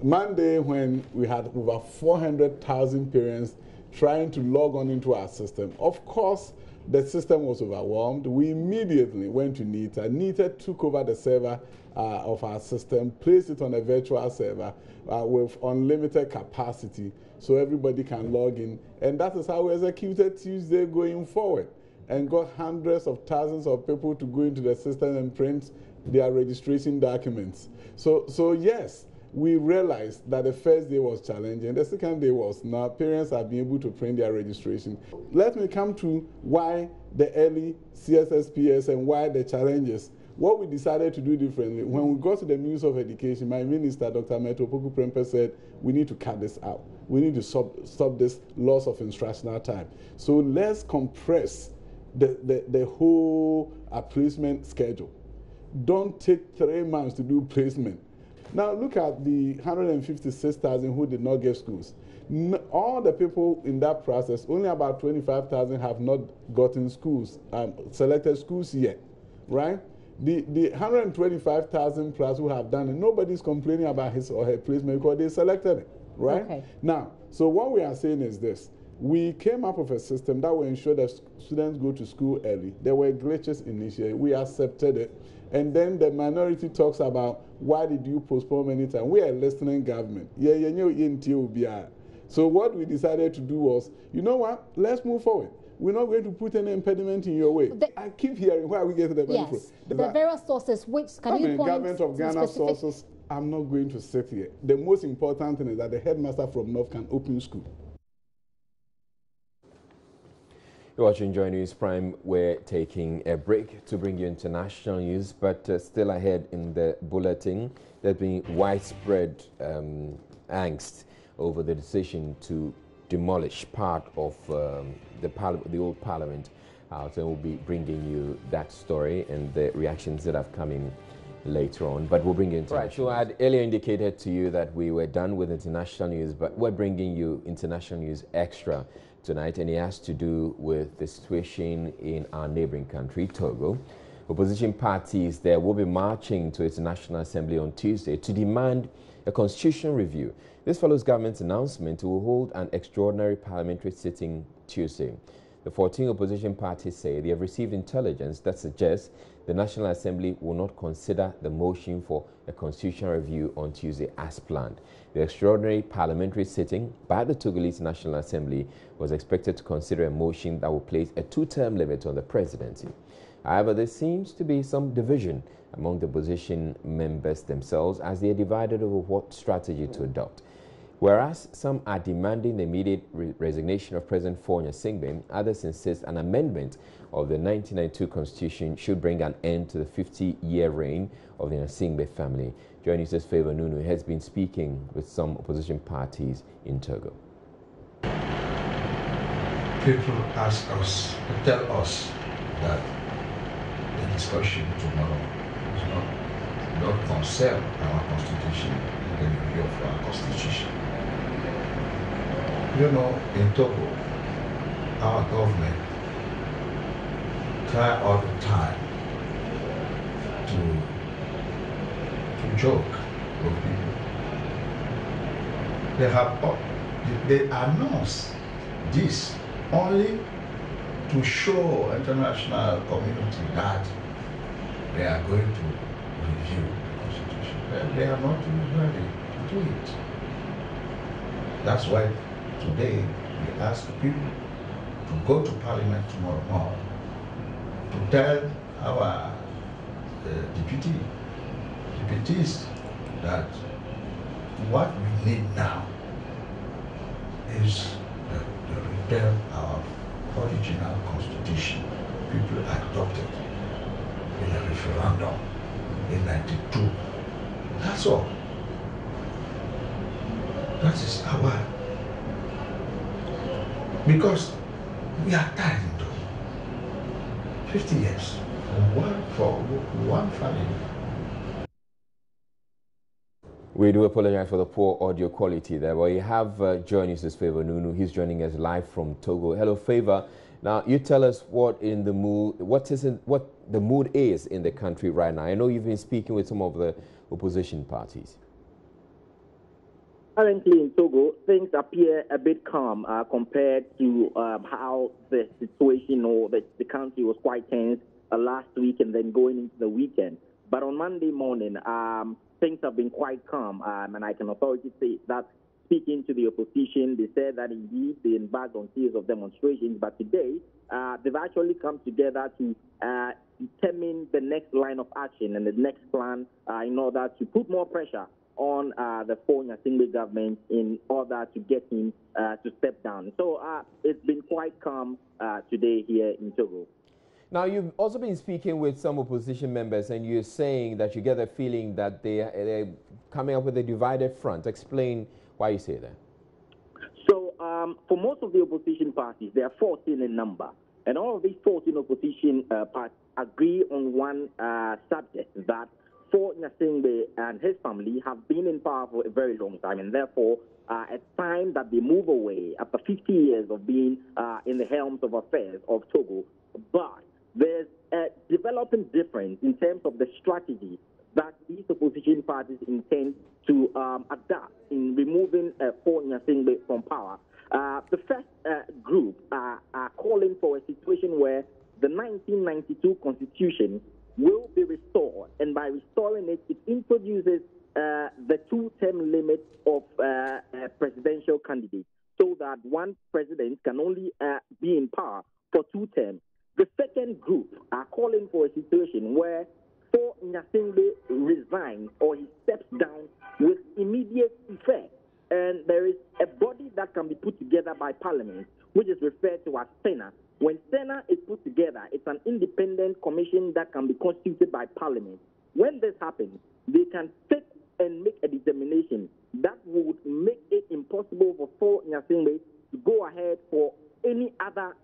Monday, when we had over 400,000 parents trying to log on into our system, of course, the system was overwhelmed. We immediately went to NITA. NITA took over the server of our system, placed it on a virtual server with unlimited capacity so everybody can log in. And that is how we executed Tuesday going forward and got hundreds of thousands of people to go into the system and print their registration documents. So yes, we realized that the first day was challenging. The second day was now parents are being able to print their registration. Let me come to why the early CSSPS and why the challenges. What we decided to do differently, when we got to the Ministry of Education, my minister, Dr. Meto Poku Prempe, said, we need to cut this out. We need to stop this loss of instructional time. So let's compress the whole placement schedule. Don't take 3 months to do placement. Now look at the 156,000 who did not get schools. All the people in that process, only about 25,000 have not gotten schools, selected schools yet, right? The 125,000 plus who have done it, nobody's complaining about his or her placement because they selected it, right? Okay. Now, so what we are saying is this. We came up with a system that will ensure that students go to school early. There were glitches initially. We accepted it. And then the minority talks about why did you postpone many times? We are a listening government. So what we decided to do was, you know what? Let's move forward. We're not going to put any impediment in your way. I keep hearing where we get the money from. The various sources, which can you point Government of Ghana sources, I'm not going to sit here. The most important thing is that the headmaster from North can open school. You're watching Joy News Prime. We're taking a break to bring you international news, but still ahead in the bulletin, there's been widespread angst over the decision to demolish part of the old Parliament House, and we'll be bringing you that story and the reactions that have come in later on. But we'll bring you international. Right. So I had earlier indicated to you that we were done with international news, but we're bringing you international news extra tonight, and it has to do with the situation in our neighboring country, Togo. Opposition parties there will be marching to its National Assembly on Tuesday to demand a constitutional review. This follows government's announcement to hold an extraordinary parliamentary sitting Tuesday. The 14 opposition parties say they have received intelligence that suggests the National Assembly will not consider the motion for a constitutional review on Tuesday as planned. The extraordinary parliamentary sitting by the Togolese National Assembly was expected to consider a motion that will place a 2-term limit on the presidency. However, there seems to be some division among the opposition members themselves as they are divided over what strategy to adopt. Whereas some are demanding the immediate resignation of President Fonya Singbe, others insist an amendment of the 1992 Constitution should bring an end to the 50-year reign of the Singbe family. Joining us, Favor Nunu has been speaking with some opposition parties in Togo. People ask us, tell us that the discussion tomorrow does not concern our Constitution and the review of our Constitution. You know, in Togo, our government try all the time to joke with people. They announce this only to show international community that they are going to review the Constitution. They are not ready to do it. That's why today we ask people to go to Parliament tomorrow morning to tell our deputies that what we need now is to repair our original constitution people adopted in a referendum in 92. That's all. That is our, because we are tired into 50 years for one family. We do apologize for the poor audio quality there, but we have joining us Favor Nunu. He's joining us live from Togo. Hello, Favor. Now, you tell us what the mood is in the country right now. I know you've been speaking with some of the opposition parties. Currently in Togo, things appear a bit calm compared to how the situation or the country was quite tense last week and then going into the weekend. But on Monday morning, things have been quite calm, and I can authoritatively say that speaking to the opposition, they said that indeed they embarked on series of demonstrations, but today they've actually come together to determine the next line of action and the next plan in order to put more pressure on the Ford Nyasingbe government in order to get him to step down. So it's been quite calm today here in Togo. Now, you've also been speaking with some opposition members, and you're saying that you get the feeling that they're coming up with a divided front. Explain why you say that. So, for most of the opposition parties, there are 14 in number, and all of these 14 opposition parties agree on one subject, that Ford Nyasingbe and his family have been in power for a very long time, and therefore it's time that they move away after 50 years of being in the helms of affairs of Togo. But there's a developing difference in terms of the strategy that these opposition parties intend to adapt in removing Ford Nyasingbe from power. The first group are calling for a situation where the 1992 Constitution will be restored, and by restoring it, it introduces the two-term limit of presidential candidates, so that one president can only be in power for 2 terms. The second group are calling for a situation where Ford Nyasingbe resigns or he steps down with immediate effect, and there is a body that can be put together by Parliament, which is referred to as Senate. When Senate is put together, it's an independent commission that can be constituted by Parliament. When this happens, they can take and make a determination that would make it impossible for Ford Nyasingbe to go ahead for any other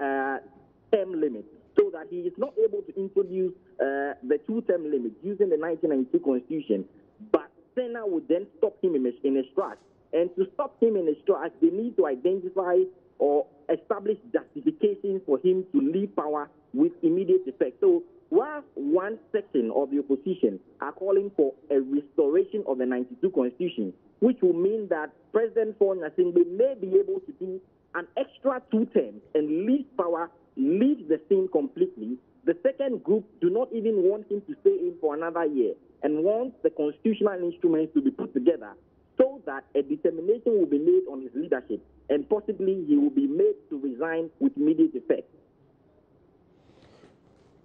term limit, so that he is not able to introduce the 2-term limit using the 1992 Constitution. But Senate would then stop him in his tracks. And to stop him in his tracks, they need to identify or establish justifications for him to leave power with immediate effect. So while one section of the opposition are calling for a restoration of the 92 Constitution, which will mean that President Ford Nyasingbe may be able to do an extra 2 terms and leave power, leave the scene completely, the second group do not even want him to stay in for another year and want the constitutional instruments to be put together so that a determination will be made on his leadership, and possibly he will be made to resign with immediate effect.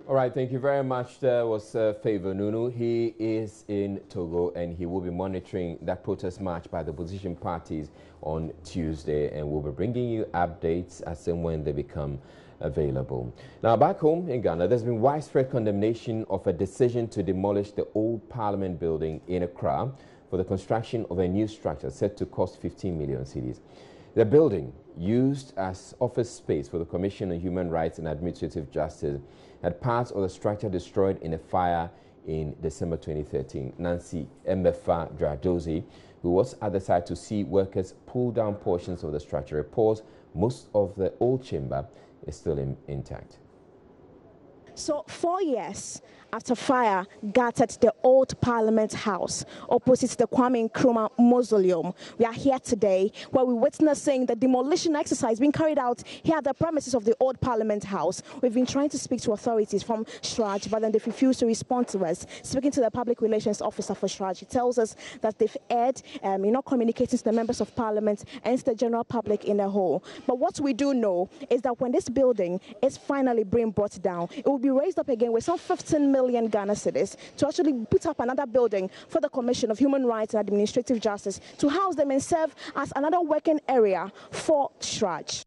All right, thank you very much. There was Favor Nunu. He is in Togo, and he will be monitoring that protest march by the opposition parties on Tuesday, and we'll be bringing you updates as and when they become available. Now, back home in Ghana, there's been widespread condemnation of a decision to demolish the old Parliament building in Accra for the construction of a new structure set to cost 15 million cedis. The building, used as office space for the Commission on Human Rights and Administrative Justice, had parts of the structure destroyed in a fire in December 2013. Nancy Mbefa Dradozi, who was at the site to see workers pull down portions of the structure, reports most of the old chamber is still intact. So 4 years after fire gutted the old Parliament House opposite the Kwame Nkrumah Mausoleum, we are here today where we're witnessing the demolition exercise being carried out here at the premises of the old Parliament House. We've been trying to speak to authorities from Shraj, but then they've refused to respond to us. Speaking to the public relations officer for Shraj, he tells us that they've erred in not communicating to the members of Parliament and to the general public in a whole. But what we do know is that when this building is finally being brought down, it will be raised up again with some 15 million Ghana cedis to actually put up another building for the Commission of Human Rights and Administrative Justice to house them and serve as another working area for Shraj.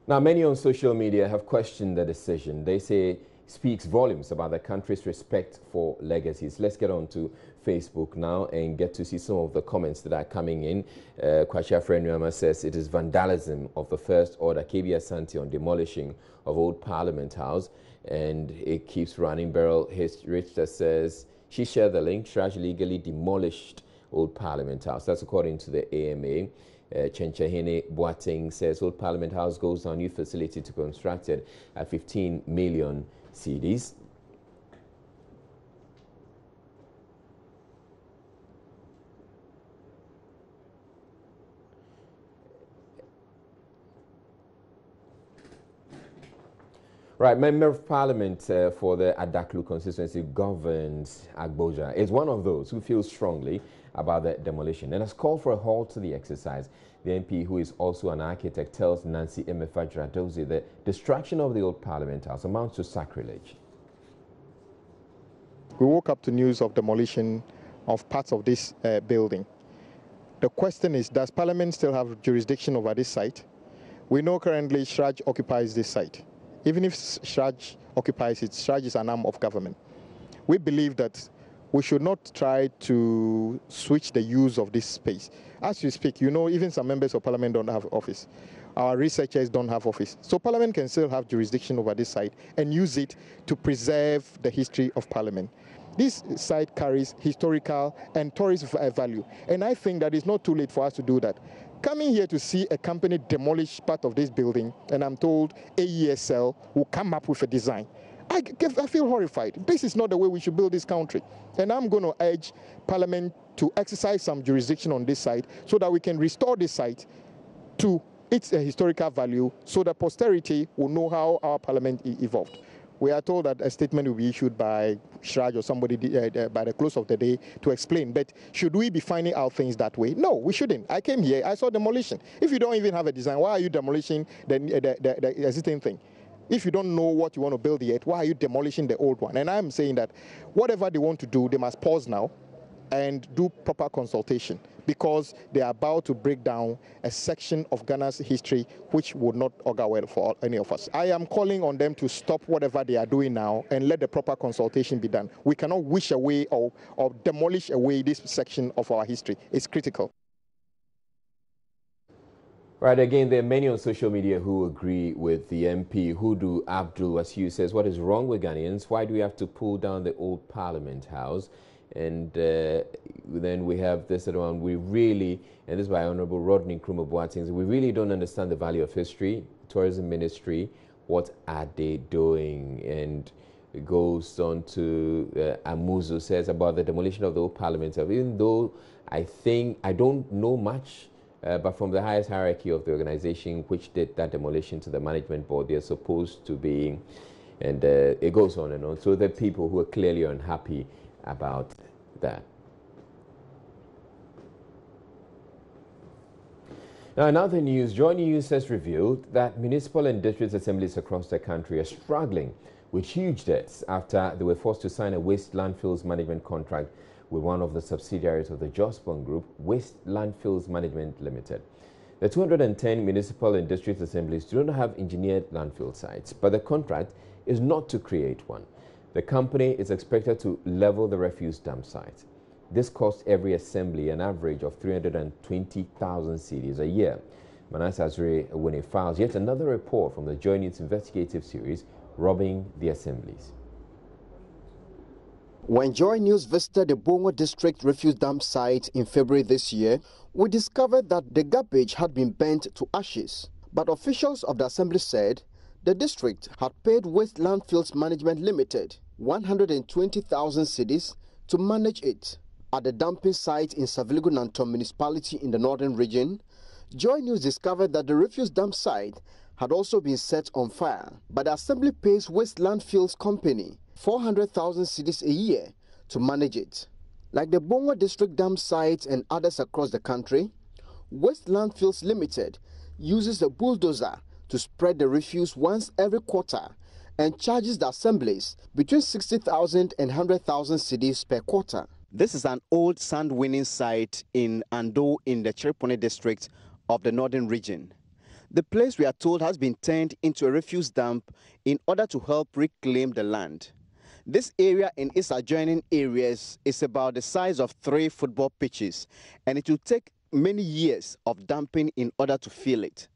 Now, many on social media have questioned the decision. They say speaks volumes about the country's respect for legacies. Let's get on to Facebook now and get to see some of the comments that are coming in. Kwasha Frenuama says it is vandalism of the First Order, KB Asante, on demolishing of old Parliament House. And it keeps running. Beryl Richter says she shared the link. Shraj legally demolished old Parliament House. That's according to the AMA. Chenchahene Boateng says old Parliament House goes down, new facility to be constructed at 15 million cedis. Right, Member of Parliament for the Adaklu constituency governs Agboja is one of those who feel strongly about the demolition and has called for a halt to the exercise. The MP, who is also an architect, tells Nancy Emefajradozi the destruction of the old Parliament House amounts to sacrilege. We woke up to news of demolition of parts of this building. The question is, does Parliament still have jurisdiction over this site? We know currently Shraj occupies this site. Even if Shraj occupies it, Shraj is an arm of government. We believe that we should not try to switch the use of this space. As you speak, you know, even some members of Parliament don't have office. Our researchers don't have office. So Parliament can still have jurisdiction over this site and use it to preserve the history of Parliament. This site carries historical and tourist value, and I think that it's not too late for us to do that. Coming here to see a company demolish part of this building, and I'm told AESL will come up with a design, I feel horrified. This is not the way we should build this country. And I'm going to urge Parliament to exercise some jurisdiction on this site so that we can restore this site to its historical value so that posterity will know how our Parliament evolved. We are told that a statement will be issued by Shraj or somebody by the close of the day to explain. But should we be finding out things that way? No, we shouldn't. I came here, I saw demolition. If you don't even have a design, why are you demolishing the existing thing? If you don't know what you want to build yet, why are you demolishing the old one? And I'm saying that whatever they want to do, they must pause now and do proper consultation, because they are about to break down a section of Ghana's history which would not augur well for any of us. I am calling on them to stop whatever they are doing now and let the proper consultation be done. We cannot wish away or demolish away this section of our history. It's critical. Right, again, there are many on social media who agree with the MP. Hudu Abdul Wasiu says, what is wrong with Ghanaians? Why do we have to pull down the old Parliament House? And then we have this other one. We really, and this is by Honorable Rodney Nkrumah Boateng, we really don't understand the value of history. Tourism Ministry, what are they doing? And it goes on to Amuzu says about the demolition of the old Parliament. Even though I don't know much, but from the highest hierarchy of the organization which did that demolition to the management board, they're supposed to be, and it goes on and on. So there are people who are clearly unhappy about that. Now, in other news, Joy News has revealed that municipal and district assemblies across the country are struggling with huge debts after they were forced to sign a waste landfills management contract with one of the subsidiaries of the Jospon Group, Waste Landfills Management Limited. The 210 municipal and district assemblies do not have engineered landfill sites, but the contract is not to create one. The company is expected to level the refuse dump site. This costs every assembly an average of 320,000 cedis a year. Manasseh Azure files yet another report from the Joy News Investigative series, Robbing the Assemblies. When Joy News visited the Bongo District refuse dump site in February this year, we discovered that the garbage had been burnt to ashes. But officials of the assembly said the district had paid Waste Landfills Management Limited 120,000 cedis to manage it. At the dumping site in Saviligu-Nantom municipality in the northern region, Joy News discovered that the refuse dump site had also been set on fire. But the assembly pays Waste Landfills Company 400,000 cedis a year to manage it. Like the Bongo District dump sites and others across the country, Waste Landfills Limited uses a bulldozer to spread the refuse once every quarter and charges the assemblies between 60,000 and 100,000 cedis per quarter. This is an old sand winning site in Ando in the Chiripone district of the northern region. The place, we are told, has been turned into a refuse dump in order to help reclaim the land. This area and its adjoining areas is about the size of 3 football pitches, and it will take many years of dumping in order to fill it.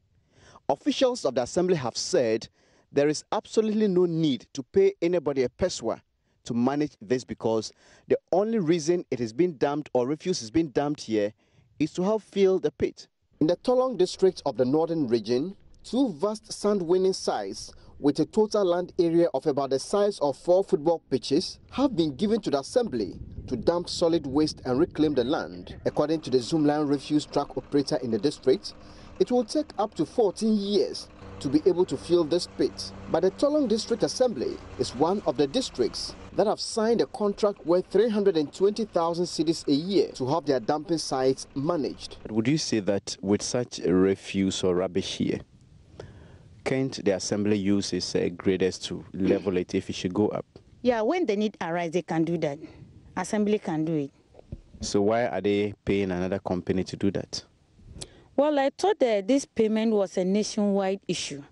Officials of the assembly have said there is absolutely no need to pay anybody a peswa to manage this, because the only reason it is being dumped or refuse is being dumped here is to help fill the pit. In the Tolong district of the northern region, 2 vast sand-winning sites with a total land area of about the size of 4 football pitches have been given to the assembly to dump solid waste and reclaim the land. According to the Zoomland refuse truck operator in the district, it will take up to 14 years to be able to fill this pit. But the Tolong District Assembly is one of the districts that have signed a contract worth 320,000 cedis a year to have their dumping sites managed. Would you say that with such refuse or rubbish here, can't the assembly use its graders to level it if it should go up? Yeah, when the need arises, they can do that. Assembly can do it. So why are they paying another company to do that? Well, I thought that this payment was a nationwide issue.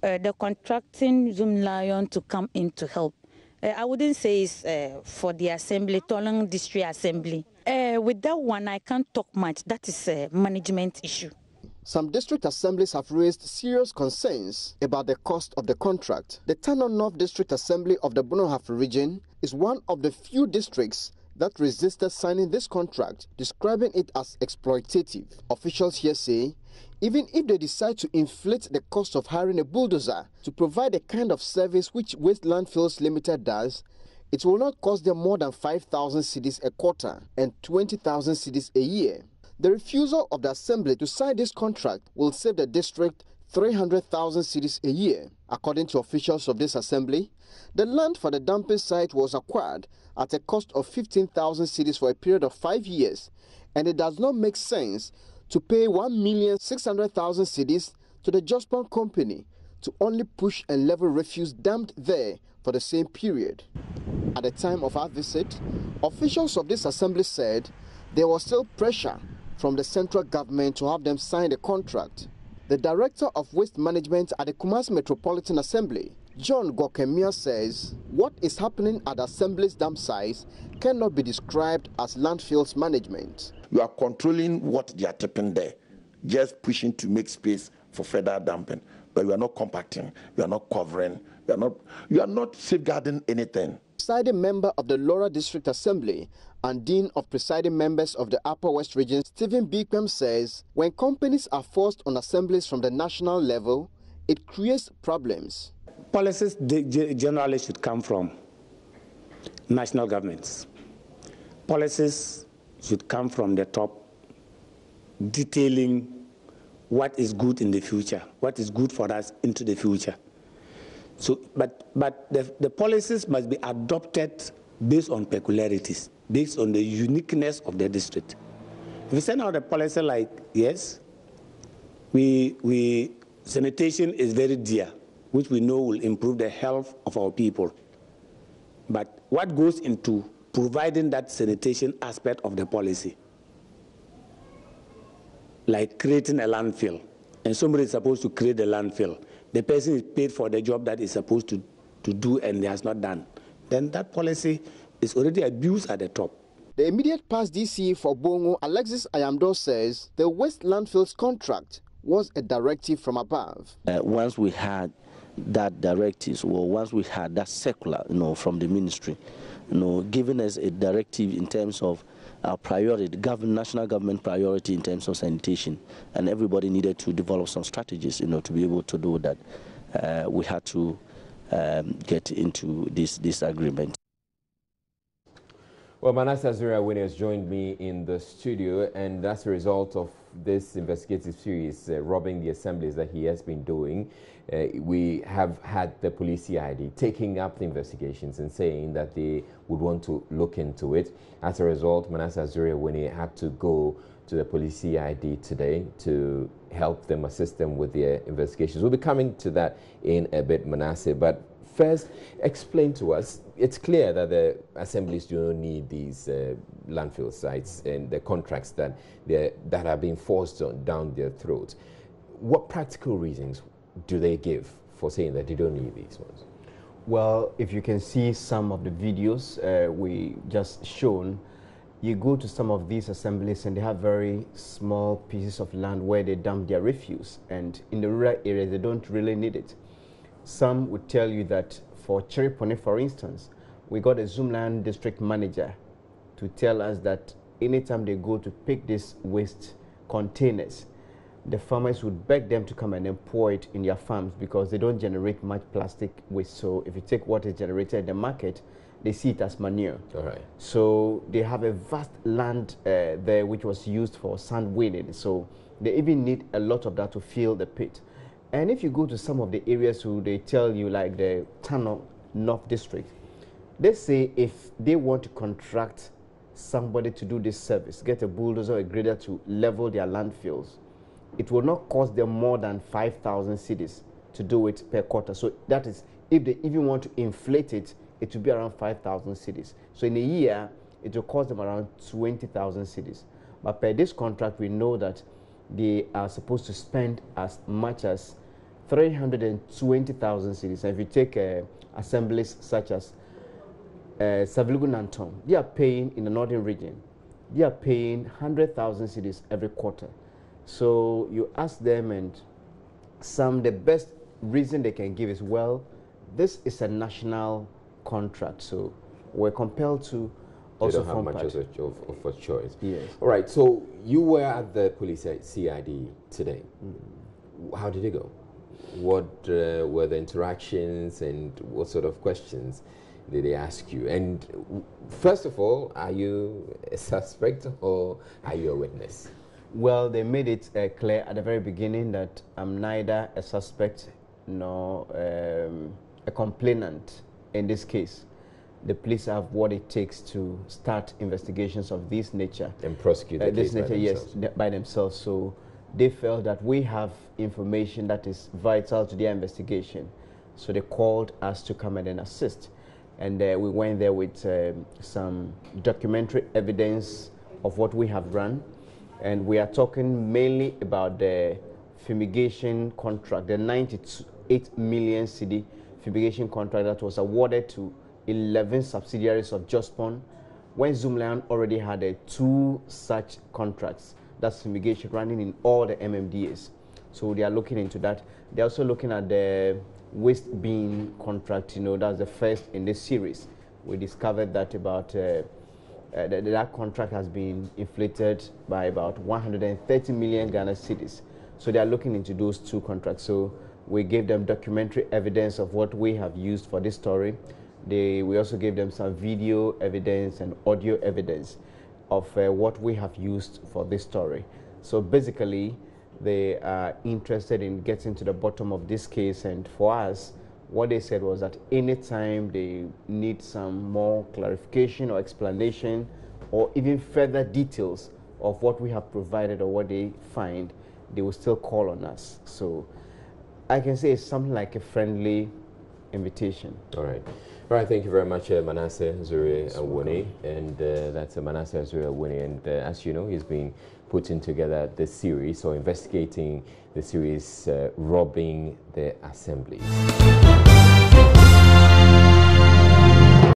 The contracting Zoom Lion to come in to help. I wouldn't say it's for the assembly, Tolong District Assembly. With that one, I can't talk much. That is a management issue. Some district assemblies have raised serious concerns about the cost of the contract. The Tano North District Assembly of the Bonohafo region is one of the few districts that resisted signing this contract, describing it as exploitative. Officials here say, even if they decide to inflate the cost of hiring a bulldozer to provide the kind of service which Waste Landfills Limited does, it will not cost them more than 5,000 cedis a quarter and 20,000 cedis a year. The refusal of the assembly to sign this contract will save the district 300,000 cedis a year. According to officials of this assembly, the land for the dumping site was acquired at a cost of 15,000 cedis for a period of 5 years, and it does not make sense to pay 1,600,000 cedis to the Jospon company to only push and level refuse dumped there for the same period. At the time of our visit, officials of this assembly said there was still pressure from the central government to have them sign the contract. The director of waste management at the Kumasi Metropolitan Assembly, John Gokemia, says what is happening at the assembly's dump sites cannot be described as landfills management. You are controlling what they are taking there, just pushing to make space for further dumping. But you are not compacting, you are not covering, you are not safeguarding anything. Presiding member of the Laura District Assembly and Dean of Presiding Members of the Upper West Region, Stephen Bikwem, says when companies are forced on assemblies from the national level, it creates problems. Policies generally should come from national governments. Policies should come from the top, detailing what is good in the future, what is good for us into the future. So, but the policies must be adopted based on peculiarities, based on the uniqueness of the district. If we send out a policy like, yes, sanitation is very dear, which we know will improve the health of our people. But what goes into providing that sanitation aspect of the policy? Like creating a landfill, and somebody is supposed to create a landfill. The person is paid for the job that is supposed to do and has not done. Then that policy is already abused at the top. The immediate past DC for Bongo, Alexis Ayamdo, says the Waste Landfills contract was a directive from above. Once we had that directive, or once we had that circular, from the ministry, giving us a directive in terms of our priority, national government priority in terms of sanitation, and everybody needed to develop some strategies, to be able to do that. We had to get into this agreement. Well, Manasseh Azuriah has joined me in the studio, and that's a result of this investigative series, robbing the assemblies, that he has been doing. We have had the police CID taking up the investigations and saying that they would want to look into it. As a result, Manasseh Azuriah had to go to the police CID today to help them, assist them with their investigations. We'll be coming to that in a bit, Manasseh, but first, explain to us, it's clear that the assemblies do not need these landfill sites and the contracts that are being forced down their throats. What practical reasons do they give for saying that they don't need these ones? Well, if you can see some of the videos we just shown, you go to some of these assemblies and they have very small pieces of land where they dump their refuse, and in the rural areas they don't really need it. Some would tell you that for Cheripone, for instance, we got a Zoomland district manager to tell us that anytime they go to pick these waste containers, the farmers would beg them to come and employ it in their farms because they don't generate much plastic waste. So if you take what is generated in the market, they see it as manure. All right. So they have a vast land there which was used for sand winning. So They even need a lot of that to fill the pit. And if you go to some of the areas who they tell you, like the Tano North District, they say if they want to contract somebody to do this service, get a bulldozer or a grader to level their landfills, it will not cost them more than 5,000 cedis to do it per quarter. So that is, if they even want to inflate it, it will be around 5,000 cedis. So in a year, it will cost them around 20,000 cedis. But per this contract, we know that they are supposed to spend as much as 320,000 cedis. And if you take assemblies such as Savilugu Nanton, they are paying in the northern region, they are paying 100,000 cedis every quarter. So you ask them, and the best reason they can give is, well, this is a national contract, so we're compelled to also don't have much of a choice. Yes. All right, so you were at the police CID today. How did it go? What were the interactions, and what sort of questions did they ask you? And first of all, are you a suspect or are you a witness? Well, they made it clear at the very beginning that I'm neither a suspect nor a complainant in this case. The police have what it takes to start investigations of this nature. And prosecute the case by themselves. Yes, by themselves. So they felt that we have information that is vital to their investigation. So they called us to come and assist. And we went there with some documentary evidence of what we have run. And we are talking mainly about the fumigation contract, the 98 million cedi fumigation contract that was awarded to 11 subsidiaries of Jospon, when Zoomlion already had 2 such contracts, that's fumigation, running in all the MMDAs. So they are looking into that. They're also looking at the waste bin contract, that's the first in this series. We discovered that about that contract has been inflated by about 130 million Ghana cedis. So they are looking into those 2 contracts. So we gave them documentary evidence of what we have used for this story. We also gave them some video evidence and audio evidence of what we have used for this story. So basically, they are interested in getting to the bottom of this case, and for us, what they said was that anytime they need some more clarification or explanation or even further details of what we have provided or what they find, they will still call on us. So I can say it's something like a friendly invitation. All right. All right, thank you very much, Manasseh Zuri Awuni. And that's Manasseh Zuri Awuni. And as you know, he's been putting together this series, or investigating the series, Robbing the Assemblies.